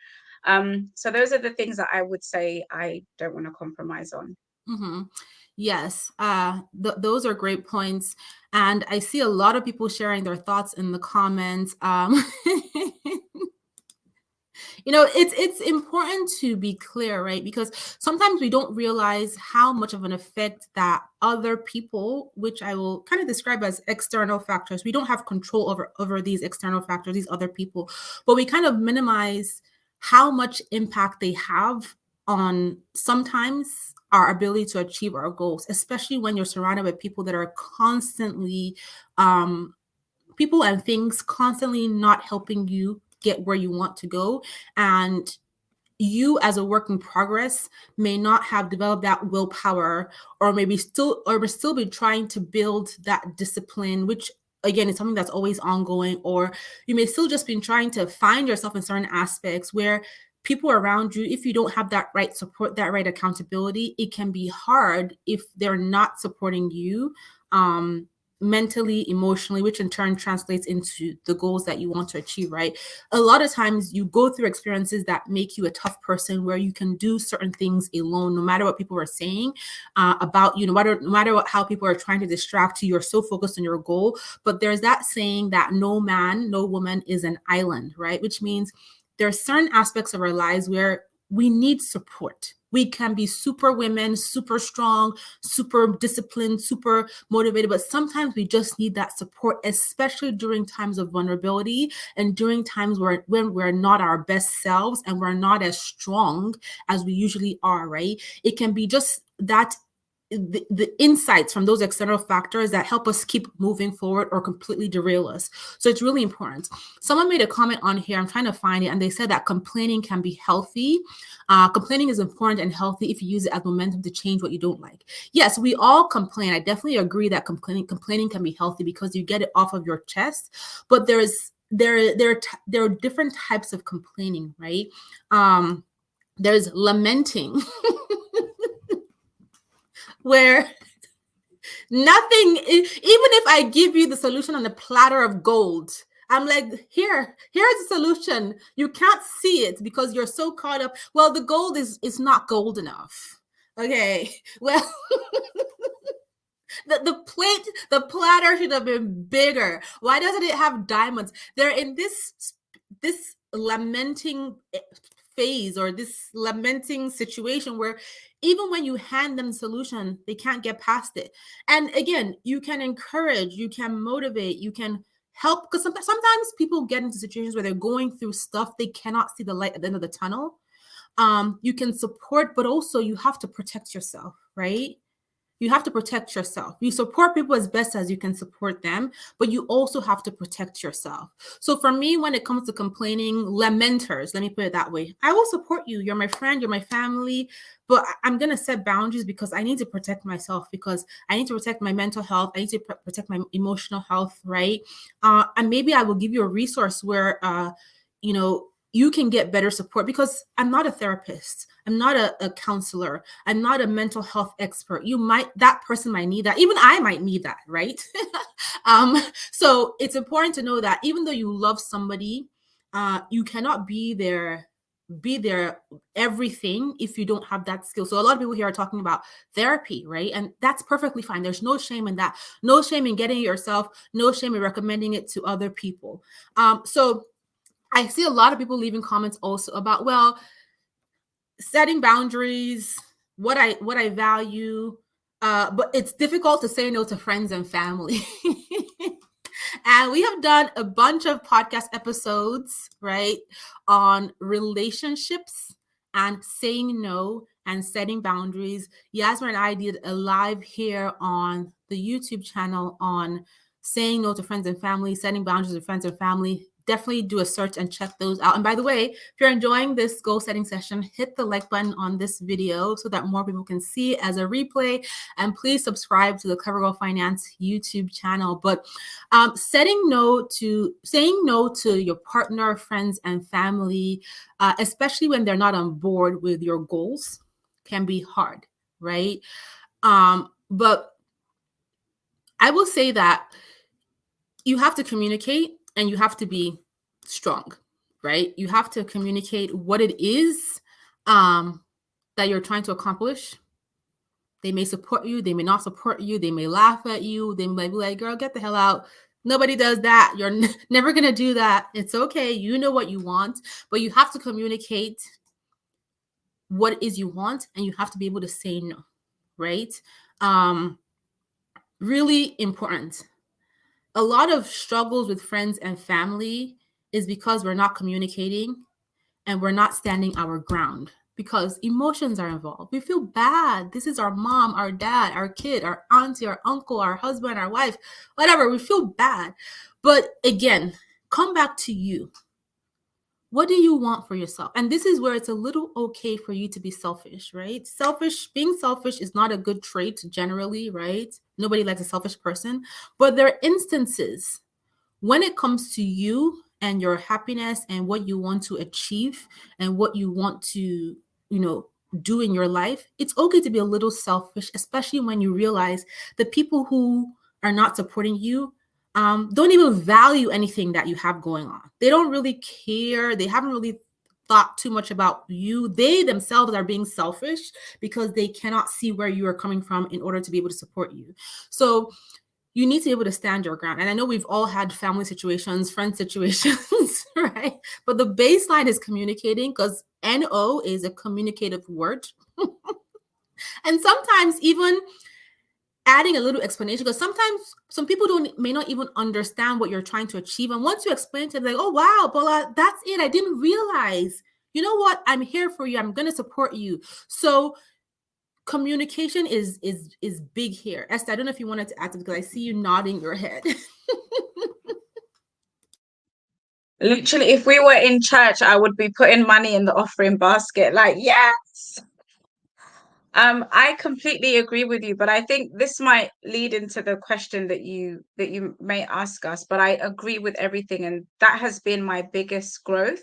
So those are the things that I would say I don't want to compromise on. Mm-hmm. Yes, those are great points. And I see a lot of people sharing their thoughts in the comments. It's important to be clear, right? Because sometimes we don't realize how much of an effect that other people, which I will kind of describe as external factors, we don't have control over these external factors, these other people, but we kind of minimize how much impact they have on sometimes our ability to achieve our goals, especially when you're surrounded by people that are constantly people and things constantly not helping you get where you want to go. And you as a work in progress may not have developed that willpower, or maybe still be trying to build that discipline, which again is something that's always ongoing. Or you may still just be trying to find yourself in certain aspects where people around you, if you don't have that right support, that right accountability, it can be hard if they're not supporting you mentally, emotionally, which in turn translates into the goals that you want to achieve, right? A lot of times you go through experiences that make you a tough person, where you can do certain things alone, no matter what people are saying about you, no matter how people are trying to distract you. You're so focused on your goal. But there's that saying that no man, no woman is an island, right? Which means there are certain aspects of our lives where we need support. We can be super women, super strong, super disciplined, super motivated, but sometimes we just need that support, especially during times of vulnerability and during times when we're not our best selves and we're not as strong as we usually are, right? It can be just that the insights from those external factors that help us keep moving forward or completely derail us. So it's really important. Someone made a comment on here, I'm trying to find it, and they said that complaining can be healthy. Complaining is important and healthy if you use it as momentum to change what you don't like. Yes, we all complain. I definitely agree that complaining can be healthy because you get it off of your chest. But there are different types of complaining, right? There's lamenting where nothing, even if I give you the solution on a platter of gold, I'm like, here's the solution. You can't see it because you're so caught up. Well, the gold is not gold enough. Okay. Well, the platter should have been bigger. Why doesn't it have diamonds? They're in this lamenting phase, or this lamenting situation where even when you hand them the solution, they can't get past it. And again, you can encourage, you can motivate, you can help, because sometimes people get into situations where they're going through stuff, they cannot see the light at the end of the tunnel. You can support, but also you have to protect yourself, right? You have to protect yourself. You support people as best as you can support them, but you also have to protect yourself. So for me, when it comes to complaining, lamenters, let me put it that way, I will support you. You're my friend, you're my family, but I'm going to set boundaries because I need to protect myself, because I need to protect my mental health. I need to protect my emotional health, right? And maybe I will give you a resource where, you can get better support, because I'm not a therapist. I'm not a counselor. I'm not a mental health expert. That person might need that. Even I might need that, right? So it's important to know that even though you love somebody, you cannot be their everything if you don't have that skill. So a lot of people here are talking about therapy, right? And that's perfectly fine. There's no shame in that. No shame in getting it yourself. No shame in recommending it to other people. So I see a lot of people leaving comments also about, well, setting boundaries, what I value, but it's difficult to say no to friends and family. And we have done a bunch of podcast episodes, right, on relationships and saying no and setting boundaries. Yasmin and I did a live here on the YouTube channel on saying no to friends and family, setting boundaries with friends and family. Definitely do a search and check those out. And by the way, if you're enjoying this goal setting session, hit the like button on this video so that more people can see it as a replay. And please subscribe to the Clever Girl Finance YouTube channel. But saying no to your partner, friends, and family, especially when they're not on board with your goals, can be hard, right? But I will say that you have to communicate and you have to be strong, right? You have to communicate what it is that you're trying to accomplish. They may support you, they may not support you, they may laugh at you, they may be like, girl, get the hell out. Nobody does that. You're never going to do that. It's okay. You know what you want, but you have to communicate what it is you want, and you have to be able to say no, right? Really important. A lot of struggles with friends and family is because we're not communicating and we're not standing our ground, because emotions are involved. We feel bad. This is our mom, our dad, our kid, our auntie, our uncle, our husband, our wife, whatever. We feel bad. But again, come back to you. What do you want for yourself? And this is where it's a little okay for you to be selfish, right? Being selfish is not a good trait generally, right? Nobody likes a selfish person. But there are instances when it comes to you and your happiness and what you want to achieve and what you want to, do in your life, it's okay to be a little selfish, especially when you realize the people who are not supporting you don't even value anything that you have going on. They don't really care. They haven't really thought too much about you. They themselves are being selfish because they cannot see where you are coming from in order to be able to support you. So you need to be able to stand your ground. And I know we've all had family situations, friend situations, right? But the baseline is communicating, because NO is a communicative word. And sometimes even adding a little explanation, because sometimes some people may not even understand what you're trying to achieve. And once you explain to them, like, oh, wow, Bola, that's it. I didn't realize. You know what? I'm here for you. I'm going to support you. So communication is big here. Esther, I don't know if you wanted to add to, because I see you nodding your head. Literally, if we were in church, I would be putting money in the offering basket. Like, yes. I completely agree with you, but I think this might lead into the question that you may ask us. But I agree with everything, and that has been my biggest growth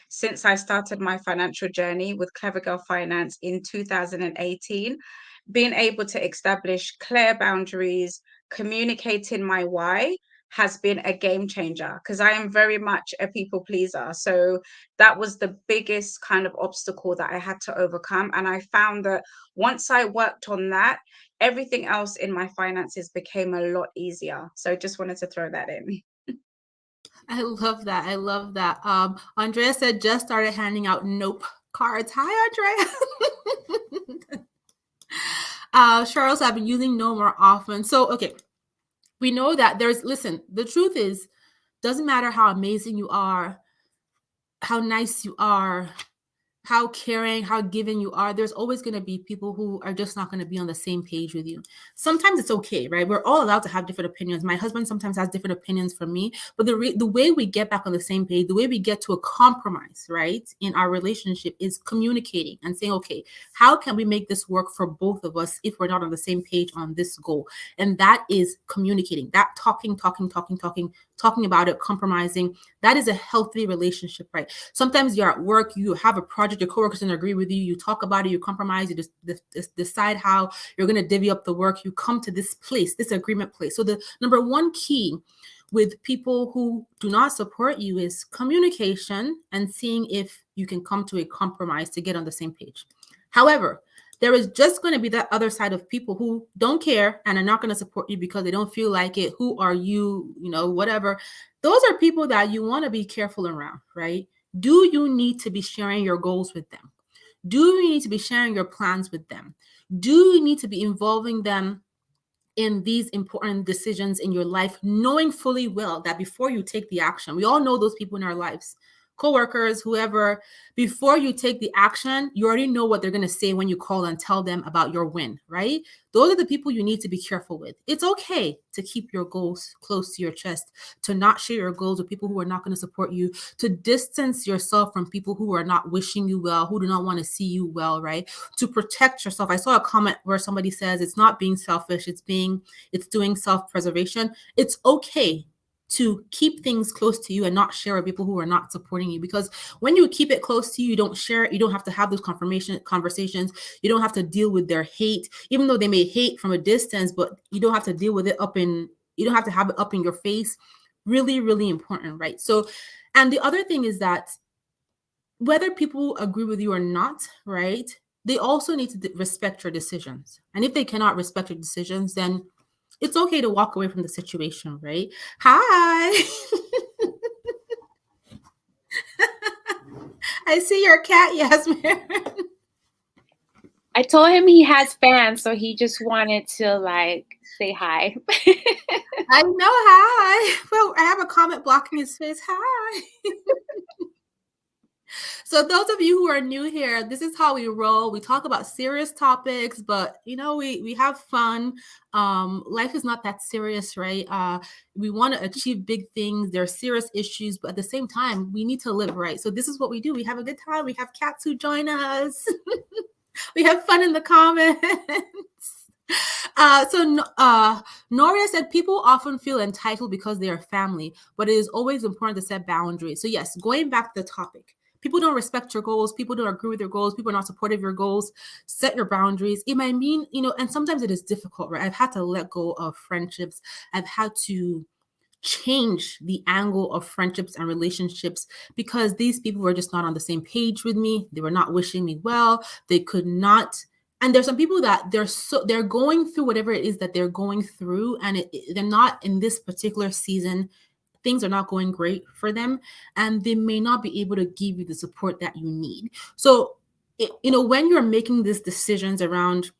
since I started my financial journey with Clever Girl Finance in 2018. Being able to establish clear boundaries, communicating my why has been a game changer, because I am very much a people pleaser. So that was the biggest kind of obstacle that I had to overcome. And I found that once I worked on that, everything else in my finances became a lot easier. So just wanted to throw that in. I love that. I love that. Andrea said just started handing out nope cards. Hi, Andrea. Charles, I've been using no more often. So, okay. We know that the truth is, doesn't matter how amazing you are, how nice you are, how caring, how giving you are, there's always going to be people who are just not going to be on the same page with you. Sometimes it's okay, right? We're all allowed to have different opinions. My husband sometimes has different opinions from me, but the way we get back on the same page, the way we get to a compromise, right, in our relationship is communicating and saying, okay, how can we make this work for both of us if we're not on the same page on this goal? And that is communicating, that talking about it, compromising. That is a healthy relationship, right? Sometimes you're at work, you have a project, your coworkers don't agree with you, you talk about it, you compromise, you just decide how you're going to divvy up the work, you come to this place, this agreement place. So the number one key with people who do not support you is communication and seeing if you can come to a compromise to get on the same page. However, there is just going to be that other side of people who don't care and are not going to support you because they don't feel like it. Who are you? Whatever. Those are people that you want to be careful around, right? Do you need to be sharing your goals with them? Do you need to be sharing your plans with them? Do you need to be involving them in these important decisions in your life, knowing fully well that before you take the action, we all know those people in our lives, coworkers, whoever, before you take the action, you already know what they're going to say when you call and tell them about your win, right? Those are the people you need to be careful with. It's okay to keep your goals close to your chest, to not share your goals with people who are not going to support you, to distance yourself from people who are not wishing you well, who do not want to see you well, right? To protect yourself. I saw a comment where somebody says it's not being selfish, it's doing self-preservation. It's okay to keep things close to you and not share with people who are not supporting you, because when you keep it close to you, you don't share it, you don't have to have those conversations, you don't have to deal with their hate, even though they may hate from a distance, but you don't have to deal with it you don't have to have it up in your face. Really, really important, right? So, and the other thing is that whether people agree with you or not, right, they also need to respect your decisions. And if they cannot respect your decisions, then it's okay to walk away from the situation, right? Hi. I see your cat, Yasmin. I told him he has fans, so he just wanted to like say hi. I know, hi. Well, I have a comment blocking his face. Hi. So those of you who are new here, this is how we roll. We talk about serious topics, but we have fun. Life is not that serious, right? We want to achieve big things. There are serious issues, but at the same time, we need to live right. So this is what we do. We have a good time. We have cats who join us. We have fun in the comments. Noria said people often feel entitled because they are family, but it is always important to set boundaries. So yes, going back to the topic, people don't respect your goals, people don't agree with your goals, people are not supportive of your goals. Set your boundaries. It might mean, and sometimes it is difficult, right? I've had to let go of friendships. I've had to change the angle of friendships and relationships because these people were just not on the same page with me. They were not wishing me well. They could not. And there's some people that they're going through whatever it is that they're going through, and they're not in this particular season. Things are not going great for them, and they may not be able to give you the support that you need. So, when you're making these decisions around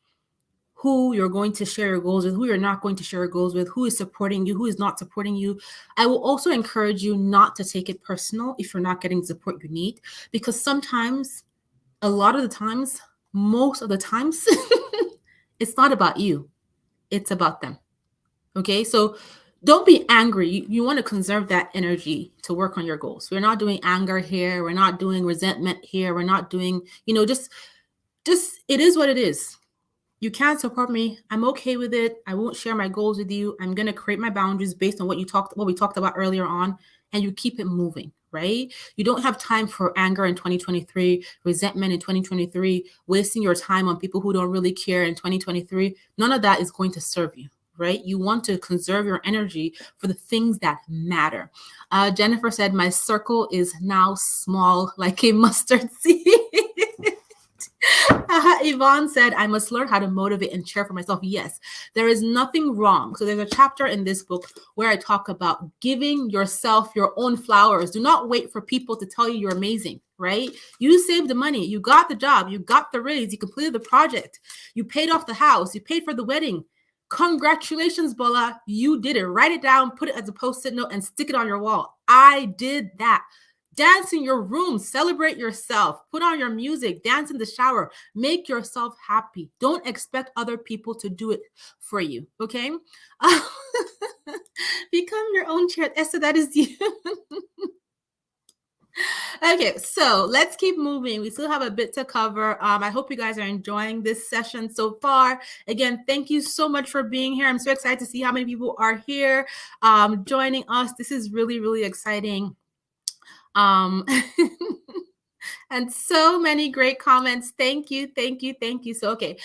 who you're going to share your goals with, who you're not going to share your goals with, who is supporting you, who is not supporting you, I will also encourage you not to take it personal if you're not getting the support you need, because sometimes, a lot of the times, most of the times, it's not about you, it's about them. Okay, so don't be angry. You want to conserve that energy to work on your goals. We're not doing anger here, we're not doing resentment here, we're not doing, just it is what it is. You can't support me. I'm okay with it. I won't share my goals with you. I'm going to create my boundaries based on what we talked about earlier on, and you keep it moving, right? You don't have time for anger in 2023, resentment in 2023, wasting your time on people who don't really care in 2023. None of that is going to serve you, right? You want to conserve your energy for the things that matter. Jennifer said, my circle is now small, like a mustard seed. Yvonne said, I must learn how to motivate and cheer for myself. Yes, there is nothing wrong. So there's a chapter in this book where I talk about giving yourself your own flowers. Do not wait for people to tell you you're amazing, right? You saved the money. You got the job. You got the raise. You completed the project. You paid off the house. You paid for the wedding. Congratulations, Bola. You did it. Write it down, put it as a post-it note, and stick it on your wall. I did that. Dance in your room, celebrate yourself, put on your music, dance in the shower, make yourself happy. Don't expect other people to do it for you, okay? Become your own chair. Esther, that is you. Okay, so let's keep moving. We still have a bit to cover. I hope you guys are enjoying this session so far. Again, thank you so much for being here. I'm so excited to see how many people are here joining us. This is really, really exciting. And so many great comments. Thank you. So, okay.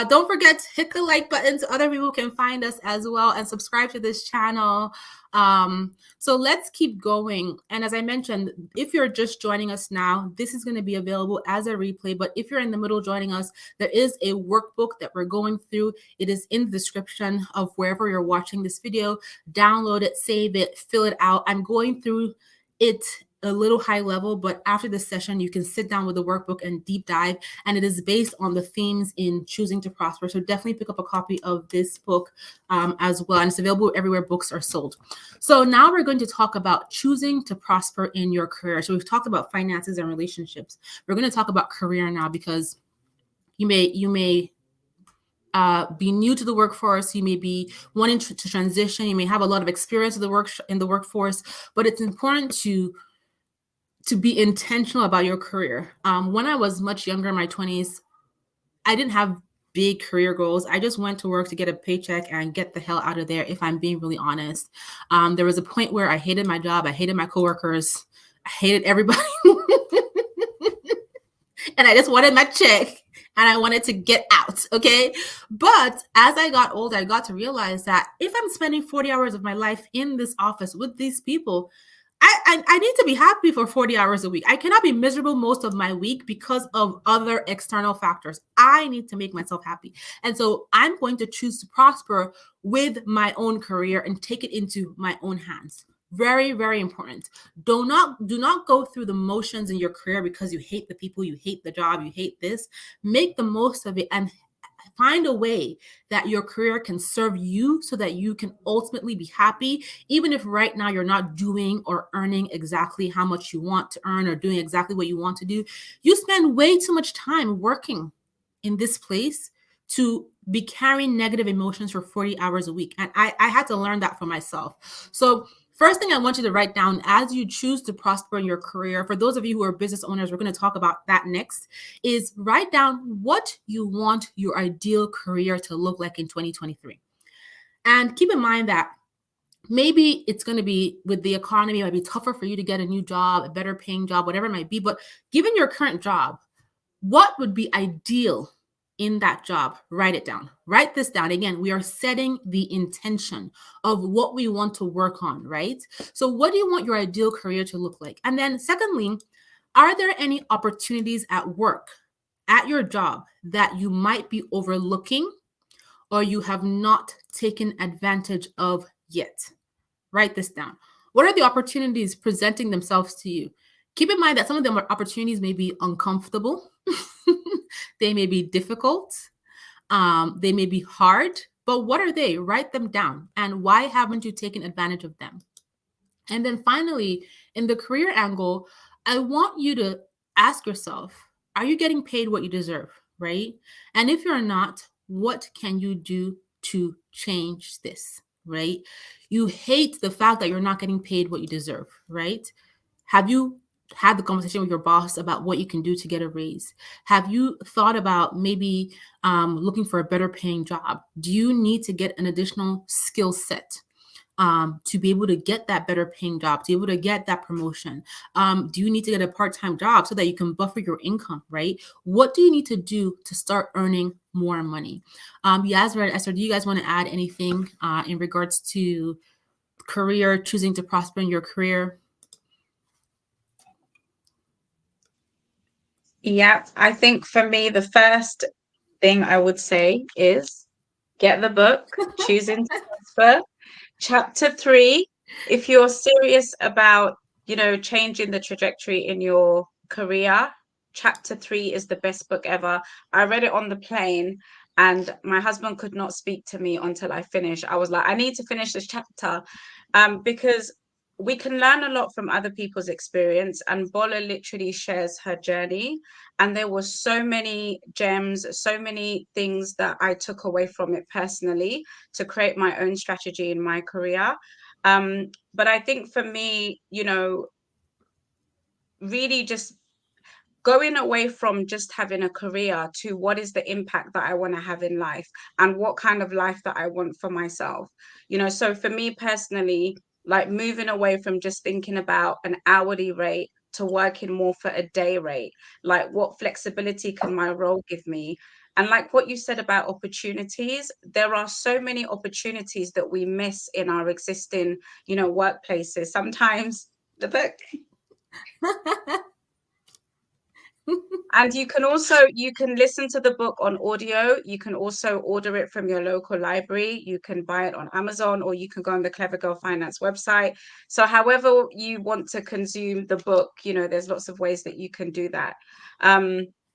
Don't forget to hit the like button so other people can find us as well, and subscribe to this channel. So let's keep going. And as I mentioned, if you're just joining us now, this is going to be available as a replay. But if you're in the middle joining us, there is a workbook that we're going through. It is in the description of wherever you're watching this video. Download it, save it, fill it out. I'm going through it a little high level, but after this session, you can sit down with the workbook and deep dive. And it is based on the themes in Choosing to Prosper. So definitely pick up a copy of this book as well. And it's available everywhere books are sold. So now we're going to talk about choosing to prosper in your career. So we've talked about finances and relationships. We're going to talk about career now, because you may be new to the workforce. You may be wanting to transition. You may have a lot of experience in the workforce, but it's important to be intentional about your career. When I was much younger, in my 20s, I didn't have big career goals. I just went to work to get a paycheck and get the hell out of there, if I'm being really honest. There was a point where I hated my job. I hated my coworkers. I hated everybody. And I just wanted my check and I wanted to get out. Okay. But as I got older, I got to realize that if I'm spending 40 hours of my life in this office with these people, I need to be happy for 40 hours a week. I cannot be miserable most of my week because of other external factors. I need to make myself happy. And so I'm going to choose to prosper with my own career and take it into my own hands. Very, very important. Do not go through the motions in your career because you hate the people, you hate the job, you hate this. Make the most of it and find a way that your career can serve you so that you can ultimately be happy, even if right now you're not doing or earning exactly how much you want to earn or doing exactly what you want to do. You spend way too much time working in this place to be carrying negative emotions for 40 hours a week. And I had to learn that for myself. So first thing I want you to write down as you choose to prosper in your career, for those of you who are business owners, we're going to talk about that next, is write down what you want your ideal career to look like in 2023. And keep in mind that maybe it's going to be, with the economy, it might be tougher for you to get a new job, a better paying job, whatever it might be. But given your current job, what would be ideal in that job? Write it down. Write this down. Again, we are setting the intention of what we want to work on, right? So what do you want your ideal career to look like? And then secondly, are there any opportunities at work, at your job, that you might be overlooking or you have not taken advantage of yet? Write this down. What are the opportunities presenting themselves to you? Keep in mind that some of them opportunities may be uncomfortable. They may be difficult. They may be hard. But what are they? Write them down. And why haven't you taken advantage of them? And then finally, in the career angle, I want you to ask yourself, are you getting paid what you deserve, right? And if you're not, what can you do to change this, right? You hate the fact that you're not getting paid what you deserve, right? Have you had the conversation with your boss about what you can do to get a raise? Have you thought about maybe looking for a better paying job? Do you need to get an additional skill set to be able to get that better paying job, to be able to get that promotion? Do you need to get a part-time job so that you can buffer your income, right? What do you need to do to start earning more money? Yasmin and Esther, do you guys want to add anything in regards to career, choosing to prosper in your career? Yeah, I think for me, the first thing I would say is get the book, Choosing to Prosper, chapter 3. If you're serious about, changing the trajectory in your career, chapter 3 is the best book ever. I read it on the plane and my husband could not speak to me until I finished. I was like, I need to finish this chapter, because we can learn a lot from other people's experience, and Bola literally shares her journey, and there were so many gems, so many things that I took away from it personally to create my own strategy in my career. But I think for me, really just going away from just having a career to what is the impact that I want to have in life and what kind of life that I want for myself. So for me personally, like moving away from just thinking about an hourly rate to working more for a day rate, like what flexibility can my role give me? And like what you said about opportunities, there are so many opportunities that we miss in our existing, workplaces. Sometimes the book. And you can listen to the book on audio. You can also order it from your local library. You can buy it on Amazon, or you can go on the Clever Girl Finance website. So however you want to consume the book, there's lots of ways that you can do that.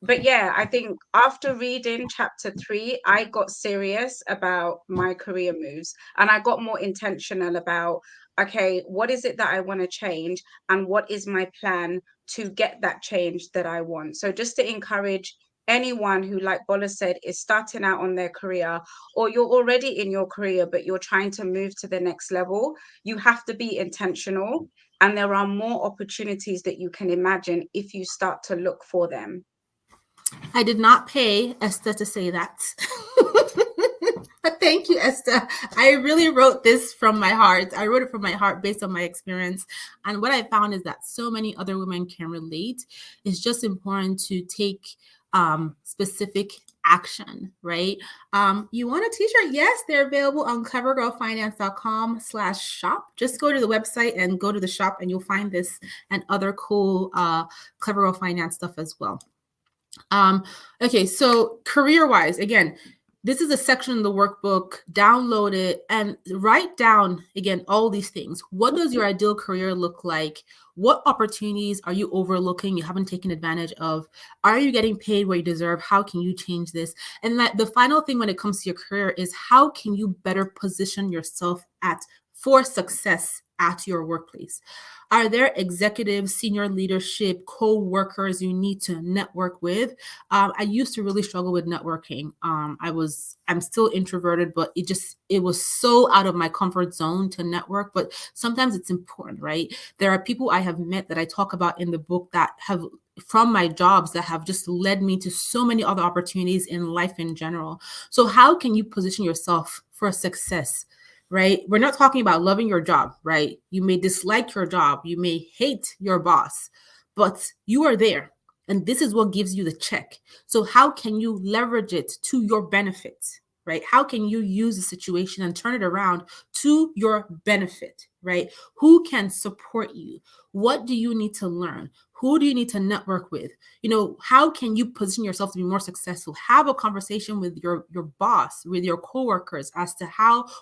But yeah, I think after reading chapter 3, I got serious about my career moves, and I got more intentional about, okay, what is it that I want to change, and what is my plan to get that change that I want. So just to encourage anyone who, like Bola said, is starting out on their career, or you're already in your career, but you're trying to move to the next level, you have to be intentional. And there are more opportunities that you can imagine if you start to look for them. I did not pay Esther to say that. But thank you, Esther. I really wrote this from my heart. I wrote it from my heart based on my experience. And what I found is that so many other women can relate. It's just important to take specific action, right? You want a t-shirt? Yes, they're available on clevergirlfinance.com/shop. Just go to the website and go to the shop, and you'll find this and other cool Clever Girl Finance stuff as well. Okay, so career-wise, again, this is a section in the workbook. Download it and write down, again, all these things. What does your ideal career look like? What opportunities are you overlooking, you haven't taken advantage of? Are you getting paid what you deserve? How can you change this? And the final thing when it comes to your career is, how can you better position yourself for success at your workplace? Are there executives, senior leadership, co-workers you need to network with? I used to really struggle with networking. I'm still introverted, but it was so out of my comfort zone to network. But sometimes it's important, right? There are people I have met that I talk about in the book that have, from my jobs, that have just led me to so many other opportunities in life in general. So how can you position yourself for success? Right? We're not talking about loving your job, right? You may dislike your job. You may hate your boss, but you are there. And this is what gives you the check. So how can you leverage it to your benefit, right? How can you use the situation and turn it around to your benefit, right? Who can support you? What do you need to learn? Who do you need to network with? How can you position yourself to be more successful? Have a conversation with your boss, with your coworkers, as to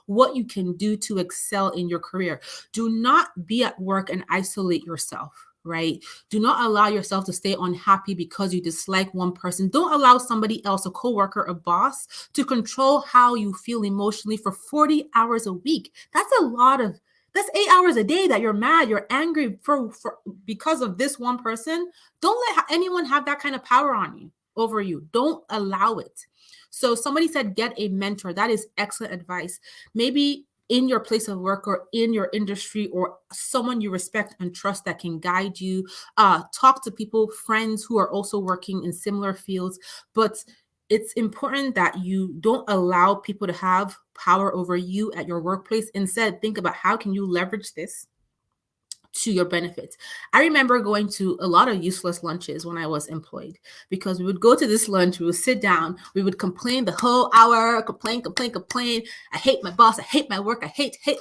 what you can do to excel in your career. Do not be at work and isolate yourself, right? Do not allow yourself to stay unhappy because you dislike one person. Don't allow somebody else, a coworker, a boss, to control how you feel emotionally for 40 hours a week. That's 8 hours a day that you're mad, you're angry for because of this one person. Don't let anyone have that kind of power over you. Don't allow it. So somebody said, get a mentor. That is excellent advice. Maybe in your place of work or in your industry, or someone you respect and trust that can guide you. Talk to people, friends who are also working in similar fields. But it's important that you don't allow people to have power over you at your workplace. Instead, think about, how can you leverage this to your benefits? I remember going to a lot of useless lunches when I was employed, because we would go to this lunch, we would sit down, we would complain the whole hour, complain. I hate my boss, I hate my work,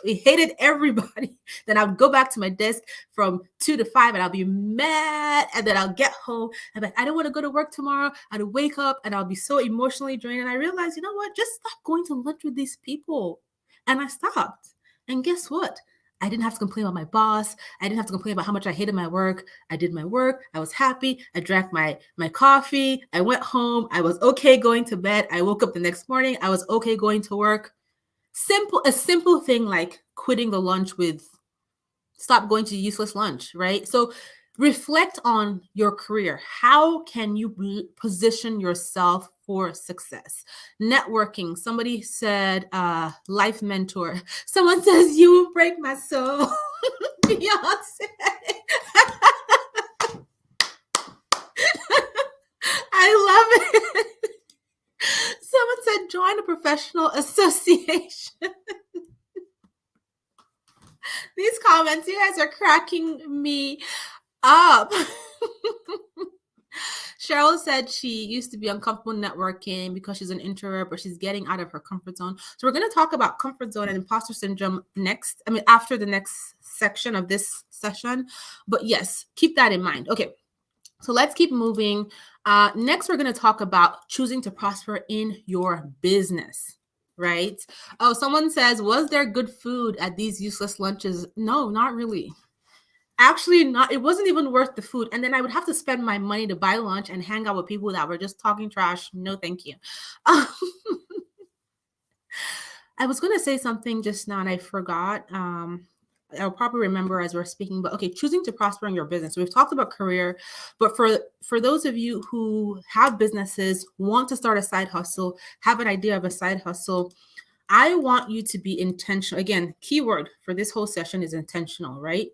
we hated everybody. Then I would go back to my desk from 2 to 5 and I'll be mad. And then I'll get home and I don't want to go to work tomorrow. I'd wake up and I'll be so emotionally drained. And I realized, you know what? Just stop going to lunch with these people. And I stopped. And guess what? I didn't have to complain about my boss. I didn't have to complain about how much I hated my work. I did my work. I was happy. I drank my coffee. I went home. I was okay going to bed. I woke up the next morning. I was okay going to work. A simple thing like quitting the lunch stop going to useless lunch, right? So reflect on your career. How can you position yourself for success? Networking. Somebody said life mentor. Someone says, you will break my soul. Beyonce. I love it. Someone said, join a professional association. These comments, you guys are cracking me up. Cheryl said she used to be uncomfortable networking because she's an introvert, but she's getting out of her comfort zone. So we're going to talk about comfort zone and imposter syndrome after the next section of this session. But yes, keep that in mind. Okay. So let's keep moving. Next, we're going to talk about choosing to prosper in your business, right? Oh, someone says, was there good food at these useless lunches? No, not really. Actually, not. It wasn't even worth the food. And then I would have to spend my money to buy lunch and hang out with people that were just talking trash. No, thank you. I was going to say something just now and I forgot. I'll probably remember as we're speaking, but okay, choosing to prosper in your business. So we've talked about career, but for those of you who have businesses, want to start a side hustle, have an idea of a side hustle, I want you to be intentional. Again, keyword for this whole session is intentional, right?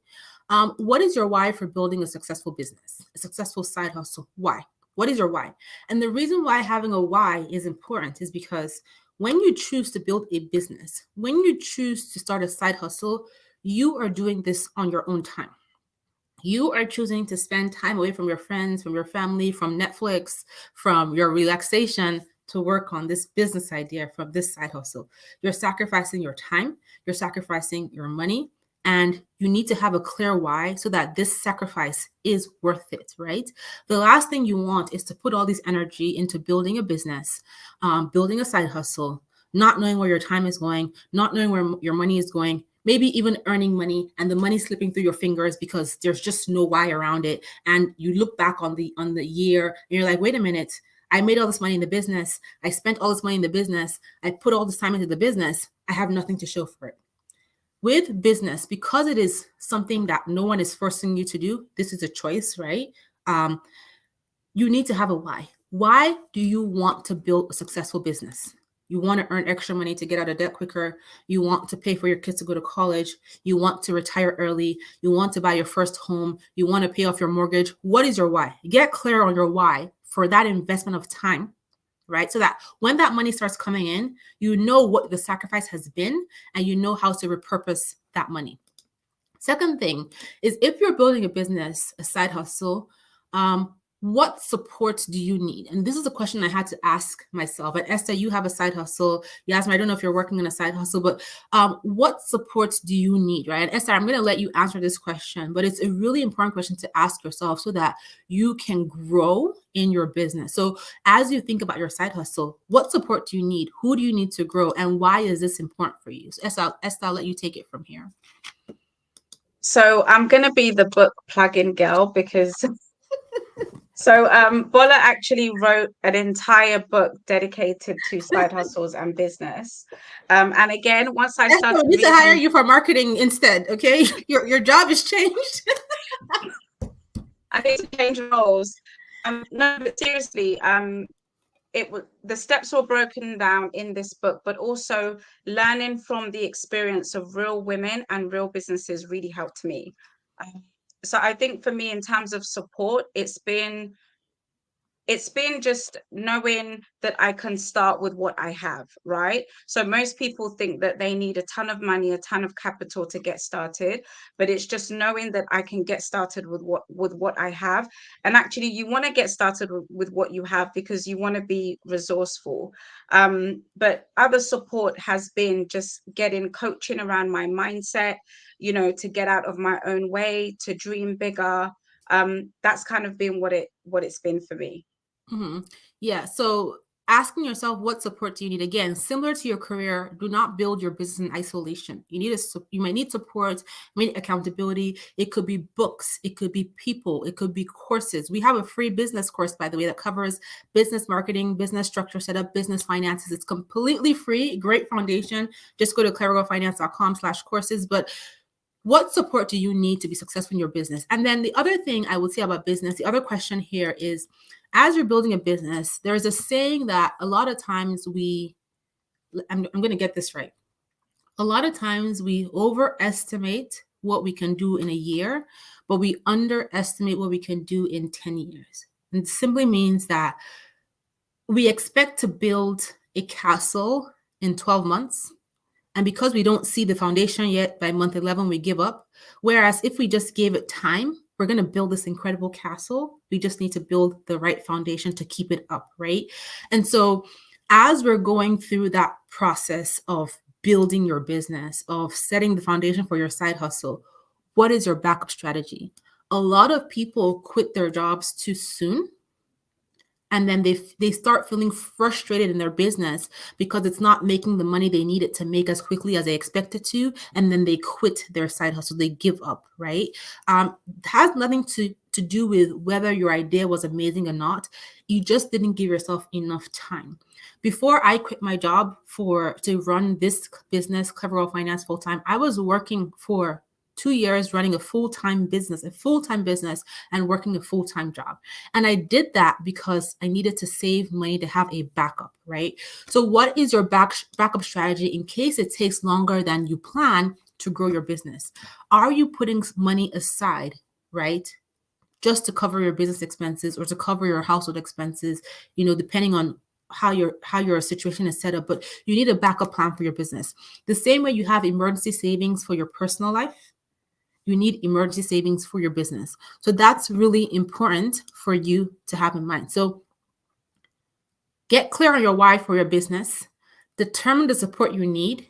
What is your why for building a successful business, a successful side hustle? Why? What is your why? And the reason why having a why is important is because when you choose to build a business, when you choose to start a side hustle, you are doing this on your own time. You are choosing to spend time away from your friends, from your family, from Netflix, from your relaxation to work on this business idea from this side hustle. You're sacrificing your time, you're sacrificing your money, and you need to have a clear why so that this sacrifice is worth it, right? The last thing you want is to put all this energy into building a business, building a side hustle, not knowing where your time is going, not knowing where your money is going, maybe even earning money and the money slipping through your fingers because there's just no why around it. And you look back on the year and you're like, wait a minute, I made all this money in the business. I spent all this money in the business. I put all this time into the business. I have nothing to show for it. With business, because it is something that no one is forcing you to do, this is a choice, right? You need to have a why. Why do you want to build a successful business? You want to earn extra money to get out of debt quicker. You want to pay for your kids to go to college. You want to retire early. You want to buy your first home. You want to pay off your mortgage. What is your why? Get clear on your why for that investment of time, right? So that when that money starts coming in, you know what the sacrifice has been and you know how to repurpose that money. Second thing is if you're building a business, a side hustle, what support do you need? And this is a question I had to ask myself. And Esther, you have a side hustle. Yasmin, I don't know if you're working on a side hustle, but what support do you need, right? And Esther, I'm going to let you answer this question, but it's a really important question to ask yourself so that you can grow in your business. So as you think about your side hustle, what support do you need? Who do you need to grow? And why is this important for you? So Esther, I'll let you take it from here. So I'm going to be the book plug-in girl because Bola actually wrote an entire book dedicated to side hustles and business. And again, once I started we need to hire reading, you for marketing instead, okay? Your job is changed. I need to change roles. No, but seriously, the steps were broken down in this book, but also learning from the experience of real women and real businesses really helped me. So I think for me, in terms of support, it's been just knowing that I can start with what I have, right? So most people think that they need a ton of money, a ton of capital to get started, but it's just knowing that I can get started with what I have. And actually, you want to get started with what you have because you want to be resourceful. But other support has been just getting coaching around my mindset, to get out of my own way, to dream bigger. That's kind of been what it's been for me. Mm-hmm. Yeah. So asking yourself, what support do you need? Again, similar to your career, do not build your business in isolation. You might need support, you need accountability. It could be books, it could be people, it could be courses. We have a free business course, by the way, that covers business marketing, business structure setup, business finances. It's completely free, great foundation. Just go to claragirlfinance.com/courses. But what support do you need to be successful in your business? And then the other thing I would say about business, the other question here is, as you're building a business, there's a saying that a lot of times I'm going to get this right. A lot of times we overestimate what we can do in a year, but we underestimate what we can do in 10 years. And it simply means that we expect to build a castle in 12 months. And because we don't see the foundation yet, by month 11, we give up. Whereas if we just gave it time, we're going to build this incredible castle. We just need to build the right foundation to keep it up, right? And so as we're going through that process of building your business, of setting the foundation for your side hustle, what is your backup strategy? A lot of people quit their jobs too soon, and then they start feeling frustrated in their business because it's not making the money they need it to make as quickly as they expect it to, and then they quit their side hustle. They give up, right? It has nothing to do with whether your idea was amazing or not. You just didn't give yourself enough time. Before I quit my job to run this business, Clever Wealth Finance, full time, I was working for 2 years running a full-time business, and working a full-time job. And I did that because I needed to save money to have a backup, right? So what is your backup strategy in case it takes longer than you plan to grow your business? Are you putting money aside, right, just to cover your business expenses or to cover your household expenses, depending on how your situation is set up, but you need a backup plan for your business. The same way you have emergency savings for your personal life, you need emergency savings for your business. So that's really important for you to have in mind. So get clear on your why for your business, determine the support you need,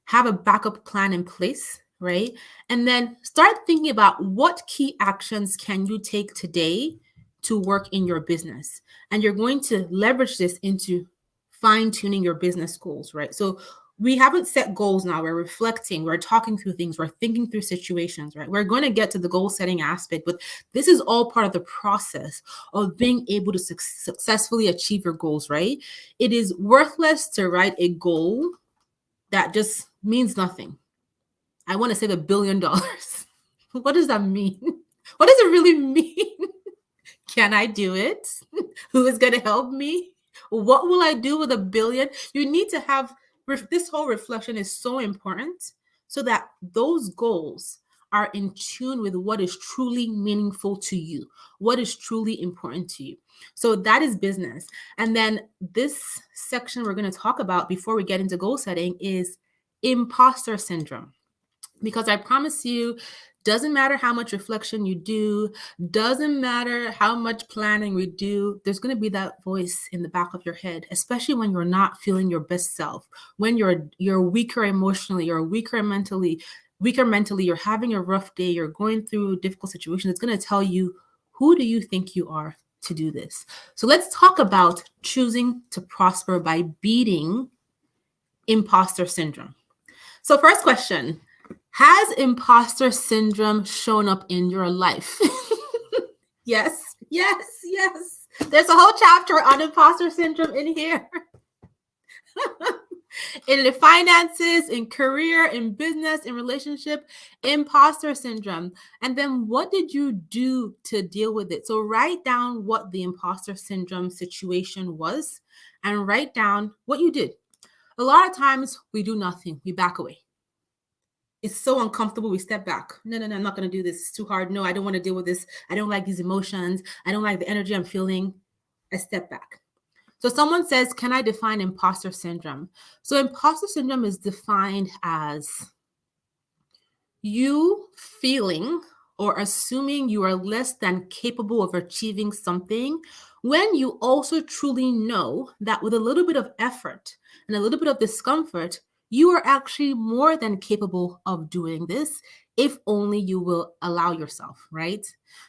have a backup plan in place, right? And then start thinking about what key actions can you take today to work in your business. And you're going to leverage this into fine-tuning your business goals, right? So we haven't set goals now. We're reflecting, we're talking through things, we're thinking through situations, right? We're going to get to the goal setting aspect, but this is all part of the process of being able to successfully achieve your goals, right? It is worthless to write a goal that just means nothing. I want to save $1 billion. What does that mean? What does it really mean? Can I do it? Who is going to help me? What will I do with $1 billion? You need to have this whole reflection is so important so that those goals are in tune with what is truly meaningful to you, what is truly important to you. So that is business. And then this section we're going to talk about before we get into goal setting is imposter syndrome. Because I promise you, doesn't matter how much reflection you do, doesn't matter how much planning we do, there's going to be that voice in the back of your head, especially when you're not feeling your best self, when you're weaker emotionally, you're weaker mentally, you're having a rough day, you're going through difficult situations. It's going to tell you, who do you think you are to do this? So let's talk about choosing to prosper by beating imposter syndrome. So first question, has imposter syndrome shown up in your life? Yes. There's a whole chapter on imposter syndrome in here. In the finances, in career, in business, in relationship, imposter syndrome. And then what did you do to deal with it? So write down what the imposter syndrome situation was and write down what you did. A lot of times we do nothing. We back away. It's so uncomfortable. We step back. No, I'm not going to do this. It's too hard. No, I don't want to deal with this. I don't like these emotions. I don't like the energy I'm feeling. I step back. So someone says, can I define imposter syndrome? So imposter syndrome is defined as you feeling or assuming you are less than capable of achieving something when you also truly know that with a little bit of effort and a little bit of discomfort, you are actually more than capable of doing this if only you will allow yourself, right?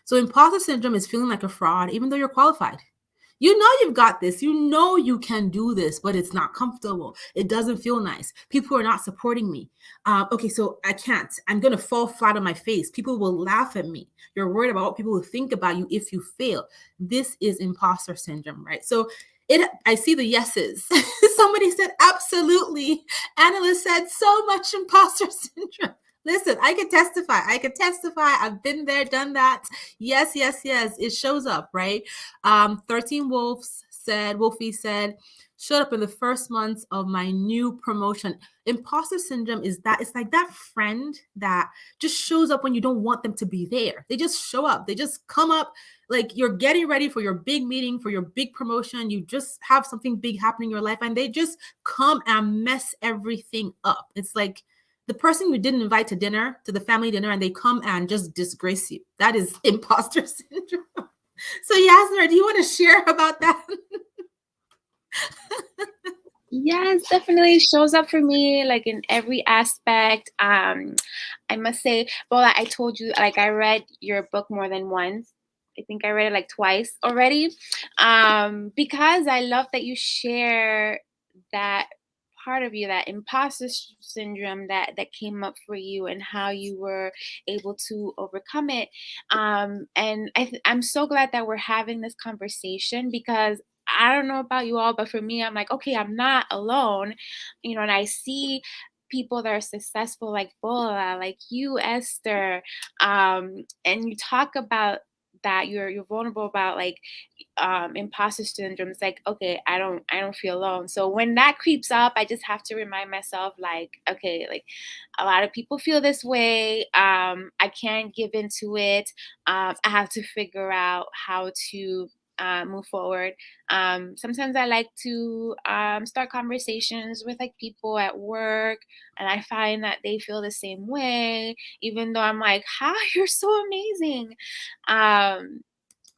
So imposter syndrome is feeling like a fraud, even though you're qualified. You know you've got this. You know you can do this, but it's not comfortable. It doesn't feel nice. People are not supporting me. Okay, so I can't. I'm going to fall flat on my face. People will laugh at me. You're worried about what people will think about you if you fail. This is imposter syndrome, right? So I see the yeses. Somebody said, absolutely. Analyst said, so much imposter syndrome. Listen, I can testify. I've been there, done that. Yes. It shows up, right? 13 Wolfie said, showed up in the first months of my new promotion. Imposter syndrome is that it's like that friend that just shows up when you don't want them to be there. They just show up. They just come up like you're getting ready for your big meeting, for your big promotion. You just have something big happening in your life and they just come and mess everything up. It's like the person you didn't invite to dinner, to the family dinner, and they come and just disgrace you. That is imposter syndrome. So Yasner, do you want to share about that? Yes, definitely shows up for me like in every aspect. I must say, well, I told you like I read your book more than once. I think I read it like twice already. Because I love that you share that part of you, that syndrome that came up for you and how you were able to overcome it. And I'm so glad that we're having this conversation because I don't know about you all, but for me, I'm like, okay, I'm not alone, and I see people that are successful like Bola, like you, Esther, and you talk about that you're vulnerable about like imposter syndrome. It's like, okay, I don't feel alone. So when that creeps up, I just have to remind myself like, okay, like a lot of people feel this way. I can't give into it. I have to figure out how to move forward. Sometimes I like to start conversations with like people at work, and I find that they feel the same way, even though I'm like, "Hi, you're so amazing." Um,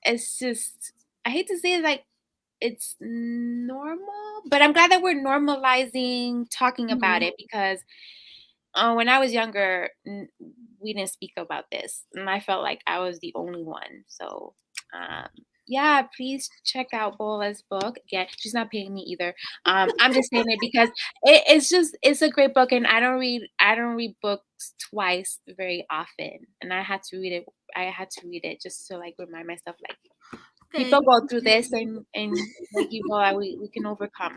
it's just, I hate to say it, like it's normal, but I'm glad that we're normalizing talking about Mhm. it because when I was younger, we didn't speak about this, and I felt like I was the only one. So, um, yeah, please check out Bola's book. Again, she's not paying me either. I'm just saying it because it's a great book, and I don't read books twice very often, and I had to read it just to like remind myself like people Thank go through this, you. and like you, Bola, we can overcome.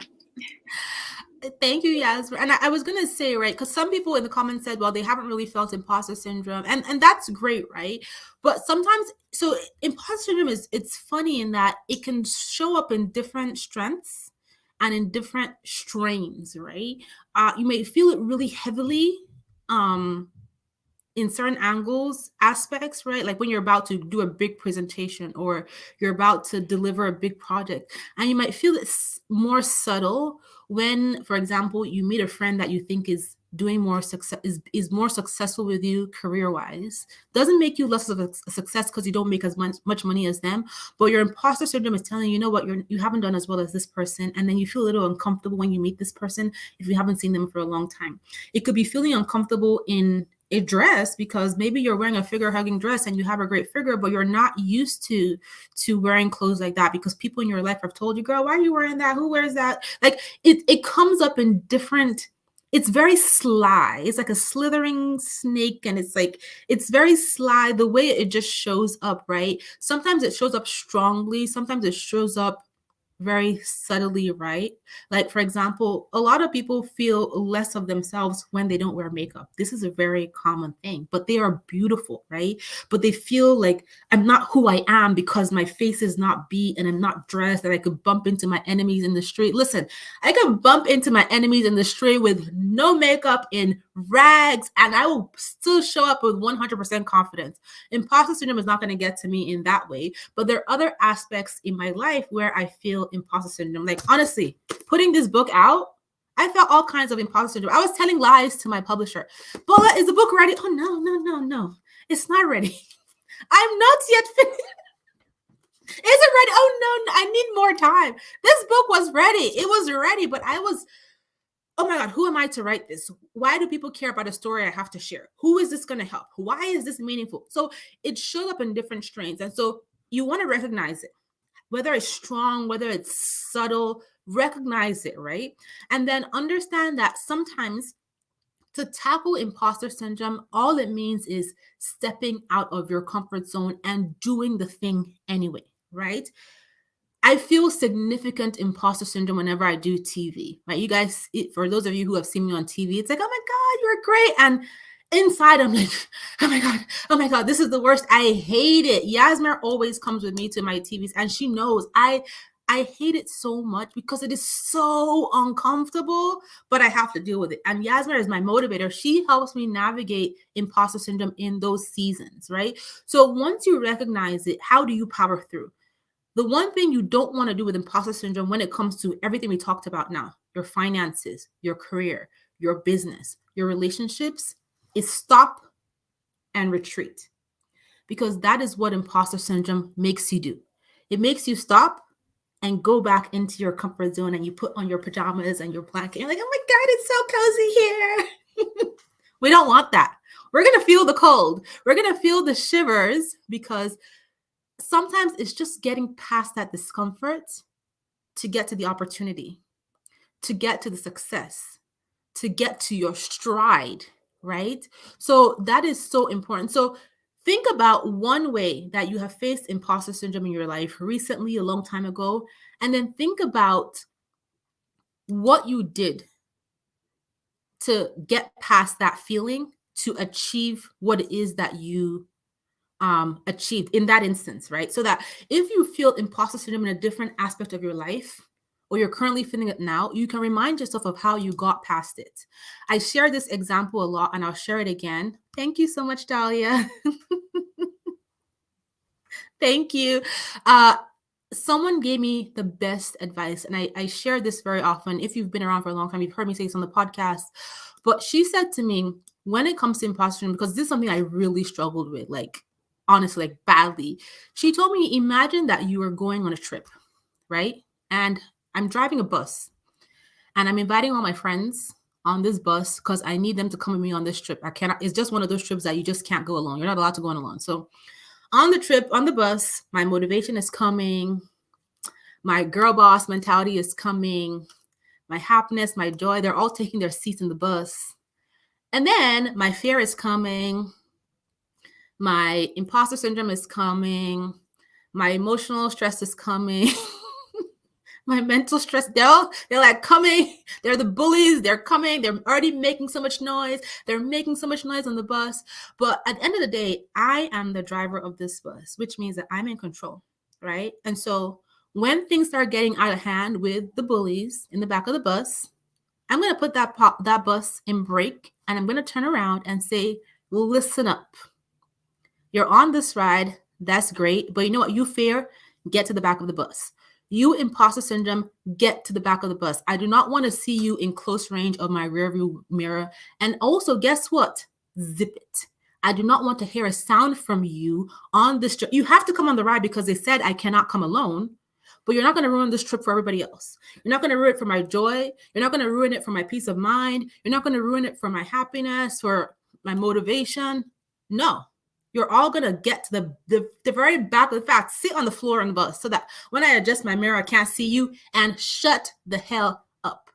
Thank you, Yasmin. And I was gonna say, right, because some people in the comments said, well, they haven't really felt imposter syndrome, and that's great, right? But sometimes, so imposter syndrome is it's funny in that it can show up in different strengths and in different strains, right? You may feel it really heavily, um, in certain angles aspects, right, like when you're about to do a big presentation or you're about to deliver a big project, and you might feel it's more subtle when, for example, you meet a friend that you think is doing more success, is more successful with you career wise. Doesn't make you less of a success because you don't make as much money as them, but your imposter syndrome is telling you, you know what, you haven't done as well as this person, and then you feel a little uncomfortable when you meet this person if you haven't seen them for a long time. It could be feeling uncomfortable in a dress because maybe you're wearing a figure hugging dress and you have a great figure, but you're not used to wearing clothes like that because people in your life have told you, girl, why are you wearing that, who wears that? Like it comes up in different, it's very sly, it's like a slithering snake, and it's like it's very sly the way it just shows up, right? Sometimes it shows up strongly, sometimes it shows up very subtly, right? Like, for example, a lot of people feel less of themselves when they don't wear makeup. This is a very common thing, but they are beautiful, right? But they feel like I'm not who I am because my face is not beat and I'm not dressed, and I could bump into my enemies in the street. Listen, I can bump into my enemies in the street with no makeup, in rags, and I will still show up with 100% confidence. Imposter syndrome is not going to get to me in that way, but there are other aspects in my life where I feel imposter syndrome. Like, honestly, putting this book out, I felt all kinds of imposter syndrome. I was telling lies to my publisher. Bola, is the book ready? Oh, no, no, no, no. It's not ready. I'm not yet finished. Is it ready? Oh, no, I need more time. This book was ready. It was ready, but I was, oh my God, who am I to write this? Why do people care about a story I have to share? Who is this going to help? Why is this meaningful? So it showed up in different strains. And so you want to recognize it, whether it's strong, whether it's subtle, recognize it, right? And then understand that sometimes to tackle imposter syndrome, all it means is stepping out of your comfort zone and doing the thing anyway, right? I feel significant imposter syndrome whenever I do TV, right? You guys, for those of you who have seen me on TV, it's like, oh my God, you're great. And inside, I'm like, oh my God, this is the worst. I hate it. Yasmer always comes with me to my TVs, and she knows I hate it so much because it is so uncomfortable, but I have to deal with it. And Yasmer is my motivator. She helps me navigate imposter syndrome in those seasons, right? So once you recognize it, how do you power through? The one thing you don't want to do with imposter syndrome when it comes to everything we talked about now, your finances, your career, your business, your relationships, is stop and retreat. Because that is what imposter syndrome makes you do. It makes you stop and go back into your comfort zone and you put on your pajamas and your blanket. You're like, oh my God, it's so cozy here. We don't want that. We're going to feel the cold. We're going to feel the shivers because sometimes it's just getting past that discomfort to get to the opportunity, to get to the success, to get to your stride, right? So that is so important. So think about one way that you have faced imposter syndrome in your life recently, a long time ago, and then think about what you did to get past that feeling to achieve what it is that you achieved in that instance, right? So that if you feel imposter syndrome in a different aspect of your life, or you're currently feeling it now, you can remind yourself of how you got past it. I share this example a lot and I'll share it again. Thank you so much, Dahlia. Thank you. Someone gave me the best advice, and I share this very often. If you've been around for a long time, you've heard me say this on the podcast. But she said to me, when it comes to imposter syndrome, because this is something I really struggled with, like honestly, like badly. She told me, imagine that you are going on a trip, right? And I'm driving a bus, and I'm inviting all my friends on this bus because I need them to come with me on this trip. I cannot. It's just one of those trips that you just can't go alone. You're not allowed to go on alone. So on the trip, on the bus, my motivation is coming. My girl boss mentality is coming. My happiness, my joy, they're all taking their seats in the bus. And then my fear is coming. My imposter syndrome is coming. My emotional stress is coming. My mental stress, they're like coming. They're the bullies. They're coming. They're already making so much noise. They're making so much noise on the bus. But at the end of the day, I am the driver of this bus, which means that I'm in control, right? And so when things start getting out of hand with the bullies in the back of the bus, I'm going to put that bus in brake, and I'm going to turn around and say, listen up. You're on this ride. That's great. But you know what? You fear, get to the back of the bus. You imposter syndrome, get to the back of the bus. I do not want to see you in close range of my rearview mirror. And also, guess what? Zip it. I do not want to hear a sound from you on this trip. You have to come on the ride because they said I cannot come alone, but you're not going to ruin this trip for everybody else. You're not going to ruin it for my joy. You're not going to ruin it for my peace of mind. You're not going to ruin it for my happiness, for my motivation. No, you're all going to get to the very back of the fact, sit on the floor on the bus so that when I adjust my mirror, I can't see you, and shut the hell up.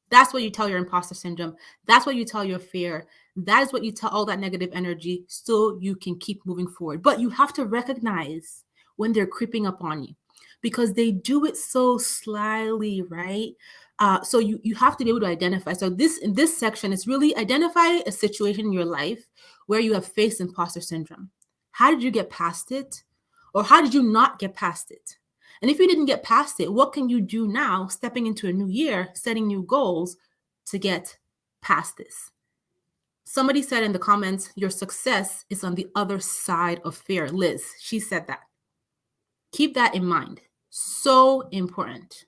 That's what you tell your imposter syndrome. That's what you tell your fear. That is what you tell all that negative energy so you can keep moving forward. But you have to recognize when they're creeping up on you because they do it so slyly, right? So you have to be able to identify. So in this section is really identify a situation in your life where you have faced imposter syndrome. How did you get past it? Or how did you not get past it? And if you didn't get past it, what can you do now, stepping into a new year, setting new goals to get past this? Somebody said in the comments, your success is on the other side of fear. Liz, she said that. Keep that in mind. So important,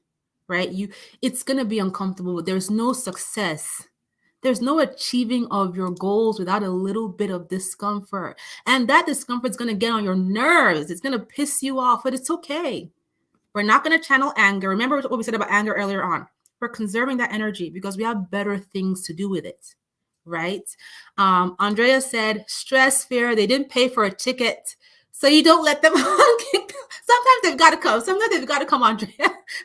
right? It's going to be uncomfortable. There's no success. There's no achieving of your goals without a little bit of discomfort. And that discomfort is going to get on your nerves. It's going to piss you off, but it's okay. We're not going to channel anger. Remember what we said about anger earlier on. We're conserving that energy because we have better things to do with it, right? Andrea said, stress, fear, they didn't pay for a ticket, so you don't let them Sometimes they've got to come. Sometimes they've got to come, Andrea.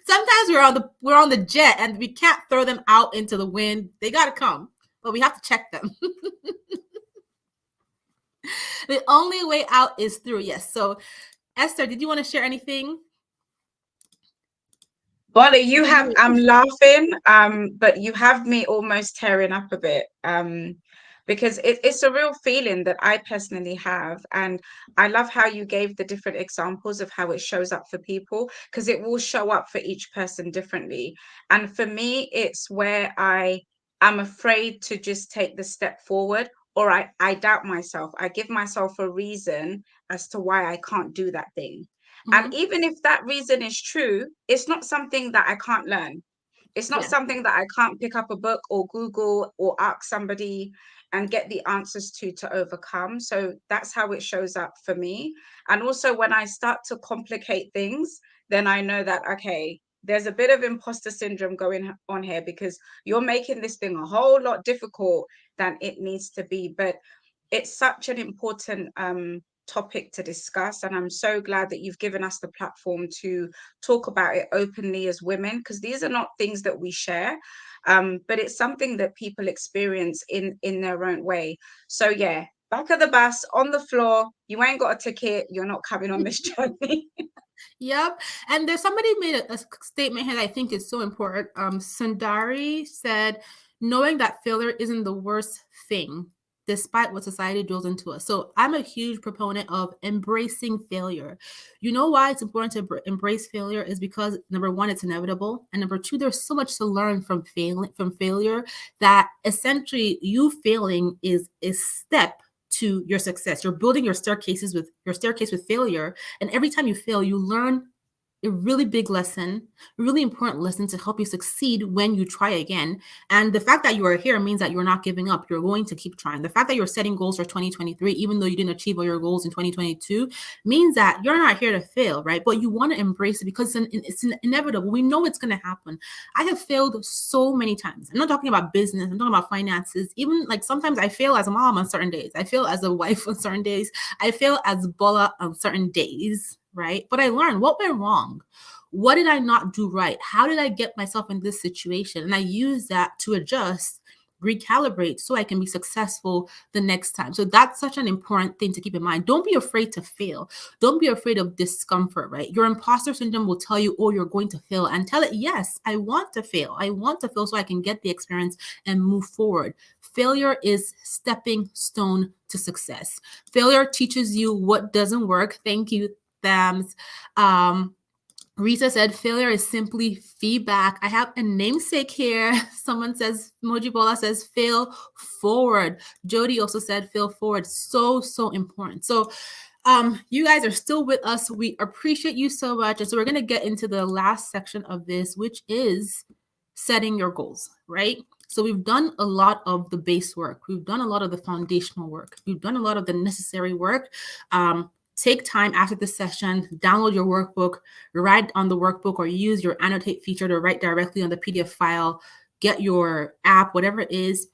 Sometimes we're on the jet and we can't throw them out into the wind. They got to come, but we have to check them. The only way out is through. Yes. So, Esther, did you want to share anything? Bolly, I'm laughing, but you have me almost tearing up a bit, because it's a real feeling that I personally have. And I love how you gave the different examples of how it shows up for people, because it will show up for each person differently. And for me, it's where I'm afraid to just take the step forward, or I doubt myself. I give myself a reason as to why I can't do that thing. And even if that reason is true, it's not something that I can't learn. It's not something that I can't pick up a book or Google or ask somebody and get the answers to overcome. So that's how it shows up for me. And also when I start to complicate things, then I know that, okay, there's a bit of imposter syndrome going on here, because you're making this thing a whole lot difficult than it needs to be. But it's such an important topic to discuss, and I'm so glad that you've given us the platform to talk about it openly as women, because these are not things that we share, but it's something that people experience in their own way. So yeah, back of the bus, on the floor, you ain't got a ticket, you're not coming on this journey. Yep. And there's somebody made a statement here that I think is so important. Sundari said, knowing that failure isn't the worst thing, despite what society drills into us. So I'm a huge proponent of embracing failure. You know why it's important to embrace failure is because, number one, it's inevitable, and number two, there's so much to learn from failure, that essentially you failing is a step to your success. You're building your staircase with failure, and every time you fail, you learn a really big lesson, a really important lesson to help you succeed when you try again. And the fact that you are here means that you're not giving up. You're going to keep trying. The fact that you're setting goals for 2023, even though you didn't achieve all your goals in 2022, means that you're not here to fail, right? But you want to embrace it because it's inevitable. We know it's going to happen. I have failed so many times. I'm not talking about business. I'm talking about finances. Even like sometimes I fail as a mom on certain days. I fail as a wife on certain days. I fail as Bola on certain days, right? But I learned what went wrong. What did I not do right? How did I get myself in this situation? And I use that to adjust, recalibrate, so I can be successful the next time. So that's such an important thing to keep in mind. Don't be afraid to fail. Don't be afraid of discomfort, right? Your imposter syndrome will tell you, oh, you're going to fail, and tell it, yes, I want to fail. I want to fail so I can get the experience and move forward. Failure is stepping stone to success. Failure teaches you what doesn't work. Thank you, Thams. Rita said, failure is simply feedback. I have a namesake here. Someone says, Mojibola says, fail forward. Jody also said, fail forward. So important. So you guys are still with us. We appreciate you so much. And so we're going to get into the last section of this, which is setting your goals, right? So we've done a lot of the base work. We've done a lot of the foundational work. We've done a lot of the necessary work. Take time after the session, download your workbook, write on the workbook, or use your annotate feature to write directly on the PDF file, get your app, whatever it is.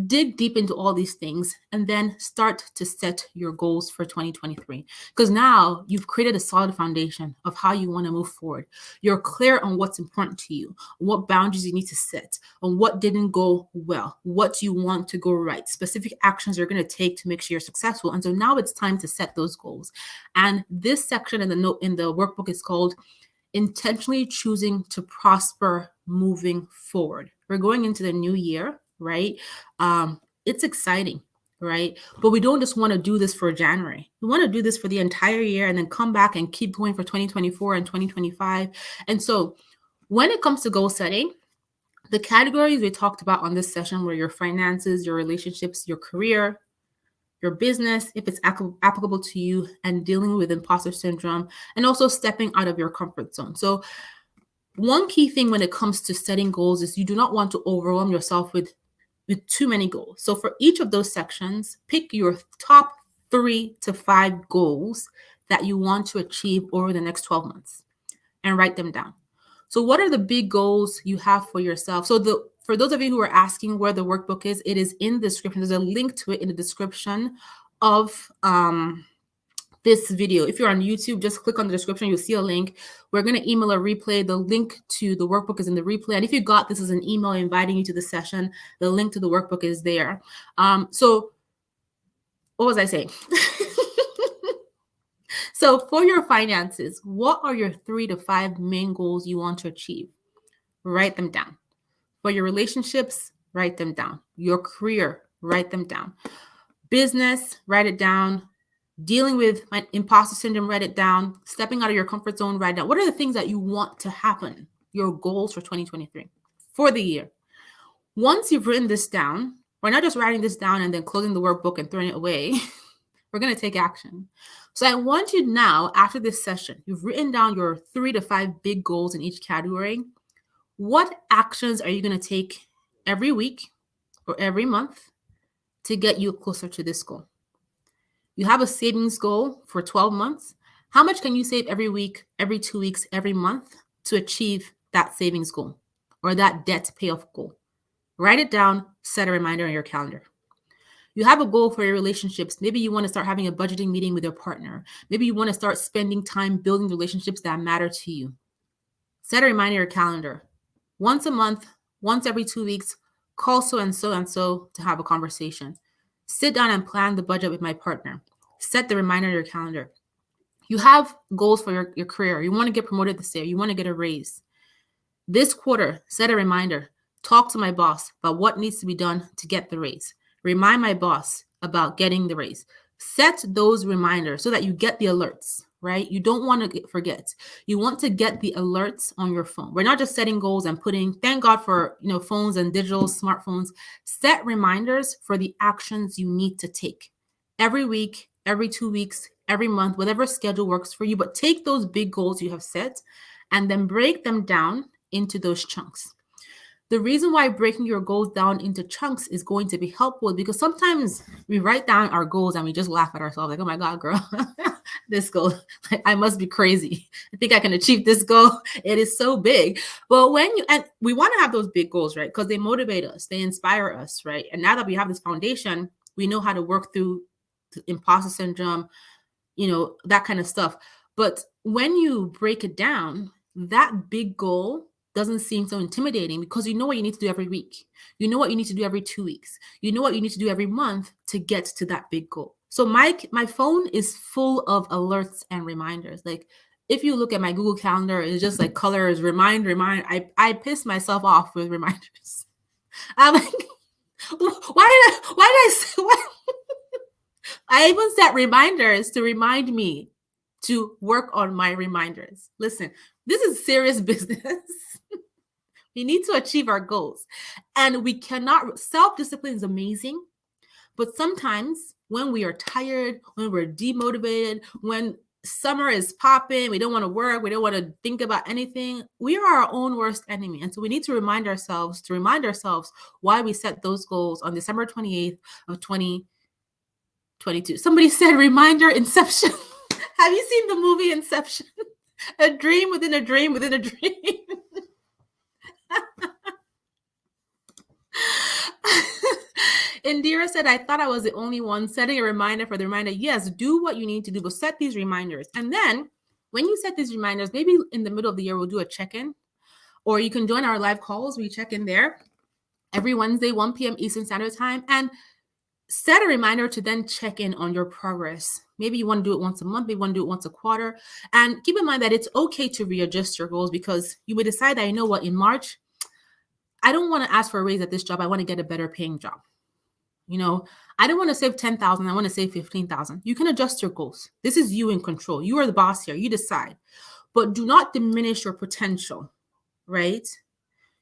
Dig deep into all these things and then start to set your goals for 2023. Because now you've created a solid foundation of how you want to move forward. You're clear on what's important to you, what boundaries you need to set, on what didn't go well, what you want to go right, specific actions you're going to take to make sure you're successful. And so now it's time to set those goals. And this section in the workbook is called Intentionally Choosing to Prosper Moving Forward. We're going into the new year, right? It's exciting, right? But we don't just want to do this for January. We want to do this for the entire year and then come back and keep going for 2024 and 2025. And so when it comes to goal setting, the categories we talked about on this session were your finances, your relationships, your career, your business, if it's applicable to you, and dealing with imposter syndrome, and also stepping out of your comfort zone. So one key thing when it comes to setting goals is you do not want to overwhelm yourself with too many goals. So for each of those sections, pick your top 3 to 5 goals that you want to achieve over the next 12 months and write them down. So what are the big goals you have for yourself? So for those of you who are asking where the workbook is, it is in the description. There's a link to it in the description of this video. If you're on YouTube, just click on the description. You'll see a link. We're going to email a replay. The link to the workbook is in the replay. And if you got this as an email inviting you to the session, the link to the workbook is there. So what was I saying? So for your finances, what are your 3 to 5 main goals you want to achieve? Write them down. For your relationships, write them down. Your career, write them down. Business, write it down. Dealing with imposter syndrome, write it down. Stepping out of your comfort zone, write it down. What are the things that you want to happen? Your goals for 2023, for the year. Once you've written this down, we're not just writing this down and then closing the workbook and throwing it away. We're going to take action. So I want you now, after this session, you've written down your 3 to 5 big goals in each category. What actions are you going to take every week or every month to get you closer to this goal? You have a savings goal for 12 months. How much can you save every week, every 2 weeks, every month to achieve that savings goal or that debt payoff goal. Write it down, set a reminder on your calendar. You have a goal for your relationships. Maybe you want to start having a budgeting meeting with your partner. Maybe you want to start spending time building relationships that matter to you. Set a reminder in your calendar. Once a month, once every 2 weeks, call so and so and so to have a conversation. Sit down and plan the budget with my partner. Set the reminder in your calendar. You have goals for your career. You want to get promoted this year. You want to get a raise. This quarter, set a reminder. Talk to my boss about what needs to be done to get the raise. Remind my boss about getting the raise. Set those reminders so that you get the alerts, right? You don't want to forget. You want to get the alerts on your phone. We're not just setting goals and putting, thank God for, phones and digital smartphones. Set reminders for the actions you need to take every week, every 2 weeks, every month, whatever schedule works for you. But take those big goals you have set and then break them down into those chunks. The reason why breaking your goals down into chunks is going to be helpful because sometimes we write down our goals and we just laugh at ourselves like, oh my God, girl, this goal, I must be crazy. I think I can achieve this goal. It is so big. But and we want to have those big goals, right? Because they motivate us, they inspire us, right? And now that we have this foundation, we know how to work through imposter syndrome, that kind of stuff. But when you break it down, that big goal doesn't seem so intimidating because you know what you need to do every week. You know what you need to do every 2 weeks. You know what you need to do every month to get to that big goal. So my phone is full of alerts and reminders. Like if you look at my Google Calendar, it's just like colors, remind. I piss myself off with reminders. I'm like, why did I say what? I even set reminders to remind me to work on my reminders. Listen, this is serious business. We need to achieve our goals. And we cannot, self-discipline is amazing. But sometimes when we are tired, when we're demotivated, when summer is popping, we don't want to work, we don't want to think about anything, we are our own worst enemy. And so we need to remind ourselves why we set those goals on December 28th of 2022. Somebody said reminder inception. Have you seen the movie Inception? A dream within a dream within a dream. Indira said, I thought I was the only one setting a reminder for the reminder. Yes, do what you need to do, but set these reminders. And then when you set these reminders, maybe in the middle of the year, we'll do a check-in, or you can join our live calls. We check in there every Wednesday, 1 p.m. Eastern Standard Time, and set a reminder to then check in on your progress. Maybe you want to do it once a month, maybe you want to do it once a quarter. And keep in mind that it's okay to readjust your goals because you may decide that, you know what, in March, I don't want to ask for a raise at this job. I want to get a better paying job. I don't want to save 10,000. I want to save 15,000. You can adjust your goals. This is you in control. You are the boss here. You decide. But do not diminish your potential, right?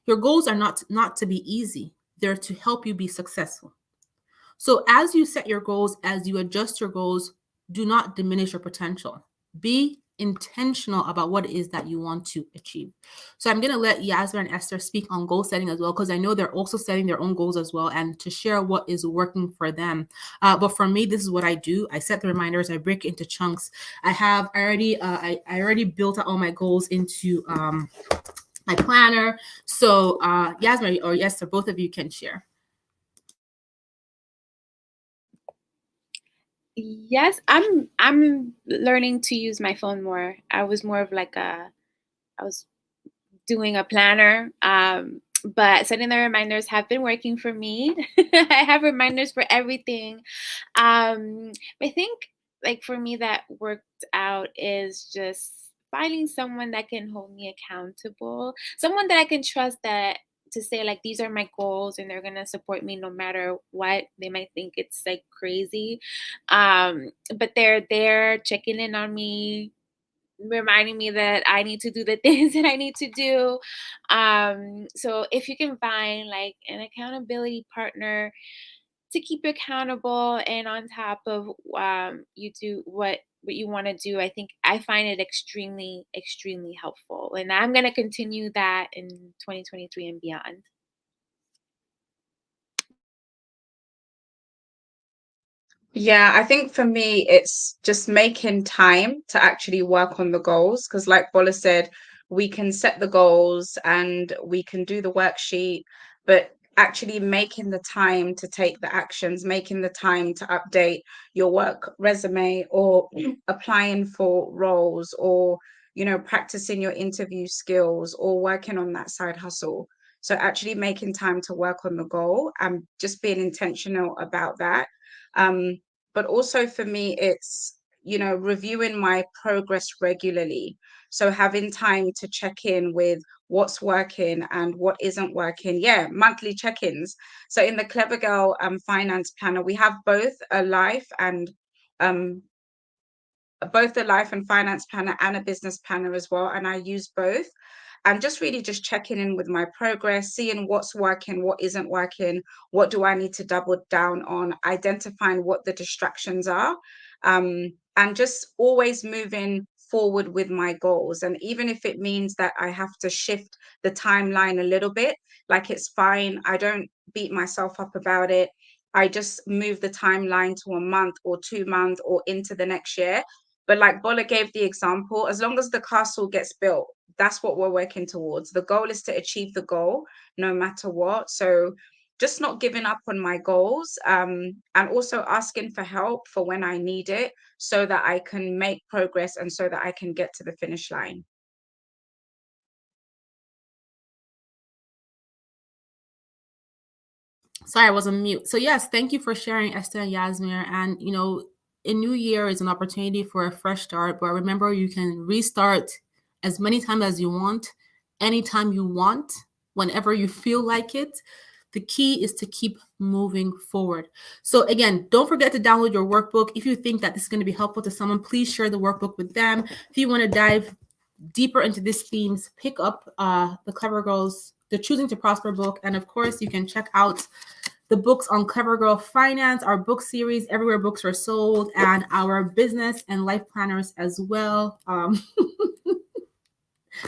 Your goals are not to be easy. They're to help you be successful. So as you set your goals, as you adjust your goals, do not diminish your potential. Be intentional about what it is that you want to achieve. So I'm going to let Yasmin and Esther speak on goal setting as well, because I know they're also setting their own goals as well and to share what is working for them. But for me, this is what I do. I set the reminders. I break it into chunks. I already built out all my goals into my planner. So Yasmin or Esther, both of you can share. Yes, I'm learning to use my phone more. I was more of like I was doing a planner, but setting the reminders have been working for me. I have reminders for everything. I think like for me that worked out is just finding someone that can hold me accountable, someone that I can trust that to say like these are my goals and they're gonna support me no matter what. They might think it's like crazy, but they're there checking in on me, reminding me that I need to do the things that I need to do. So if you can find like an accountability partner to keep you accountable and on top of you do what you want to do, I find it extremely helpful, and I'm going to continue that in 2023 and beyond. Yeah, I think for me, it's just making time to actually work on the goals. Because, like Bola said, we can set the goals and we can do the worksheet, but actually making the time to take the actions, making the time to update your work resume, or applying for roles, or practicing your interview skills, or working on that side hustle. So actually making time to work on the goal and just being intentional about that. But also for me, it's reviewing my progress regularly. So having time to check in with what's working and what isn't working. Yeah, monthly check-ins. So in the Clever Girl finance planner, we have um both a life and finance planner and a business planner as well. And I use both. And just really just checking in with my progress, seeing what's working, what isn't working, what do I need to double down on, identifying what the distractions are, and just always moving forward with my goals. And even if it means that I have to shift the timeline a little bit, like, it's fine. I don't beat myself up about it. I just move the timeline to a month or 2 months or into the next year. But like Bola gave the example, as long as the castle gets built, that's what we're working towards. The goal is to achieve the goal no matter what. So just not giving up on my goals, and also asking for help for when I need it, so that I can make progress and so that I can get to the finish line. Sorry, I was on mute. So yes, thank you for sharing, Esther and Yasmir. And a new year is an opportunity for a fresh start. But remember, you can restart as many times as you want, anytime you want, whenever you feel like it. The key is to keep moving forward. So again, don't forget to download your workbook. If you think that this is going to be helpful to someone, please share the workbook with them. If you want to dive deeper into these themes, pick up the Clever Girls, the Choosing to Prosper book. And of course, you can check out the books on Clever Girl Finance, our book series, Everywhere Books Are Sold, and our business and life planners as well.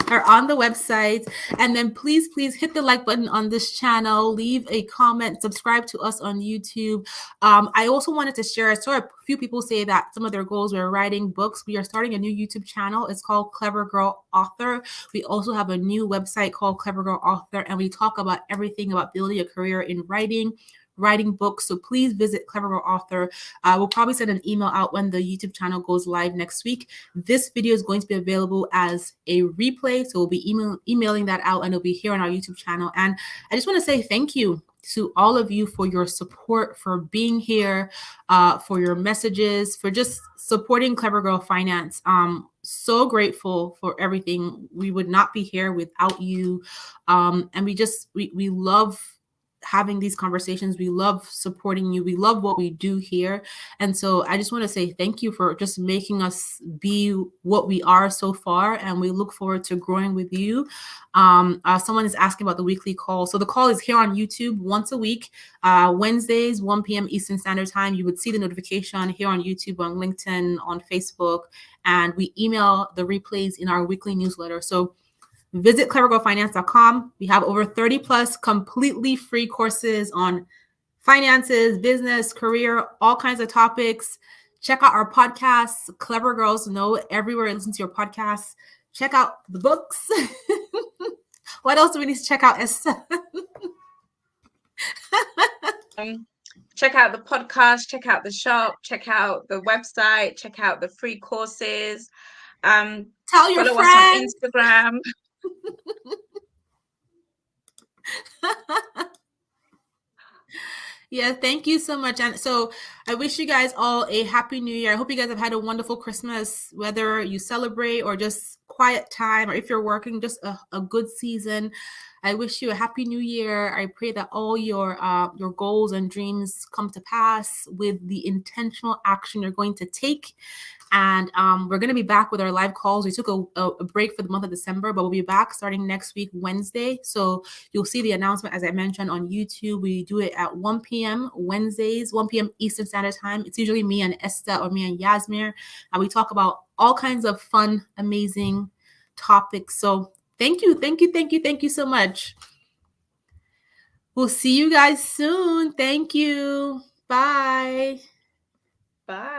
Are on the website. And then please hit the like button on this channel, leave a comment, subscribe to us on YouTube. I also wanted to share, I saw a few people say that some of their goals were writing books. We are starting a new YouTube channel. It's called Clever Girl Author. We also have a new website called Clever Girl Author, and we talk about everything about building a career in writing books. So please visit Clever Girl Author. We'll probably send an email out when the YouTube channel goes live next week. This video is going to be available as a replay. So we'll be emailing that out, and it'll be here on our YouTube channel. And I just want to say thank you to all of you for your support, for being here, for your messages, for just supporting Clever Girl Finance. So grateful for everything. We would not be here without you. And we love having these conversations. We love supporting you. We love what we do here. And so I just want to say thank you for just making us be what we are so far. And we look forward to growing with you. Someone is asking about the weekly call. So the call is here on YouTube once a week, Wednesdays, 1 p.m. Eastern Standard Time. You would see the notification here on YouTube, on LinkedIn, on Facebook, and we email the replays in our weekly newsletter. So visit clevergirlfinance.com. We have over 30 plus completely free courses on finances, business, career, all kinds of topics. Check out our podcasts, Clever Girls Know everywhere. Listen to your podcasts. Check out the books. What else do we need to check out, Esther? Check out the podcast, check out the shop, check out the website, check out the free courses. Tell your follow friends. us on Instagram. Yeah, thank you so much. And so I wish you guys all a happy new year. I hope you guys have had a wonderful Christmas, whether you celebrate or just quiet time, or if you're working, just a good season. I wish you a happy new year. I pray that all your goals and dreams come to pass with the intentional action you're going to take. And we're going to be back with our live calls. We took a break for the month of December, but we'll be back starting next week, Wednesday. So you'll see the announcement, as I mentioned, on YouTube. We do it at 1 p.m. Wednesdays, 1 p.m. Eastern Standard Time. It's usually me and Esther or me and Yasmir. And we talk about all kinds of fun, amazing topics. So thank you so much. We'll see you guys soon. Thank you. Bye. Bye.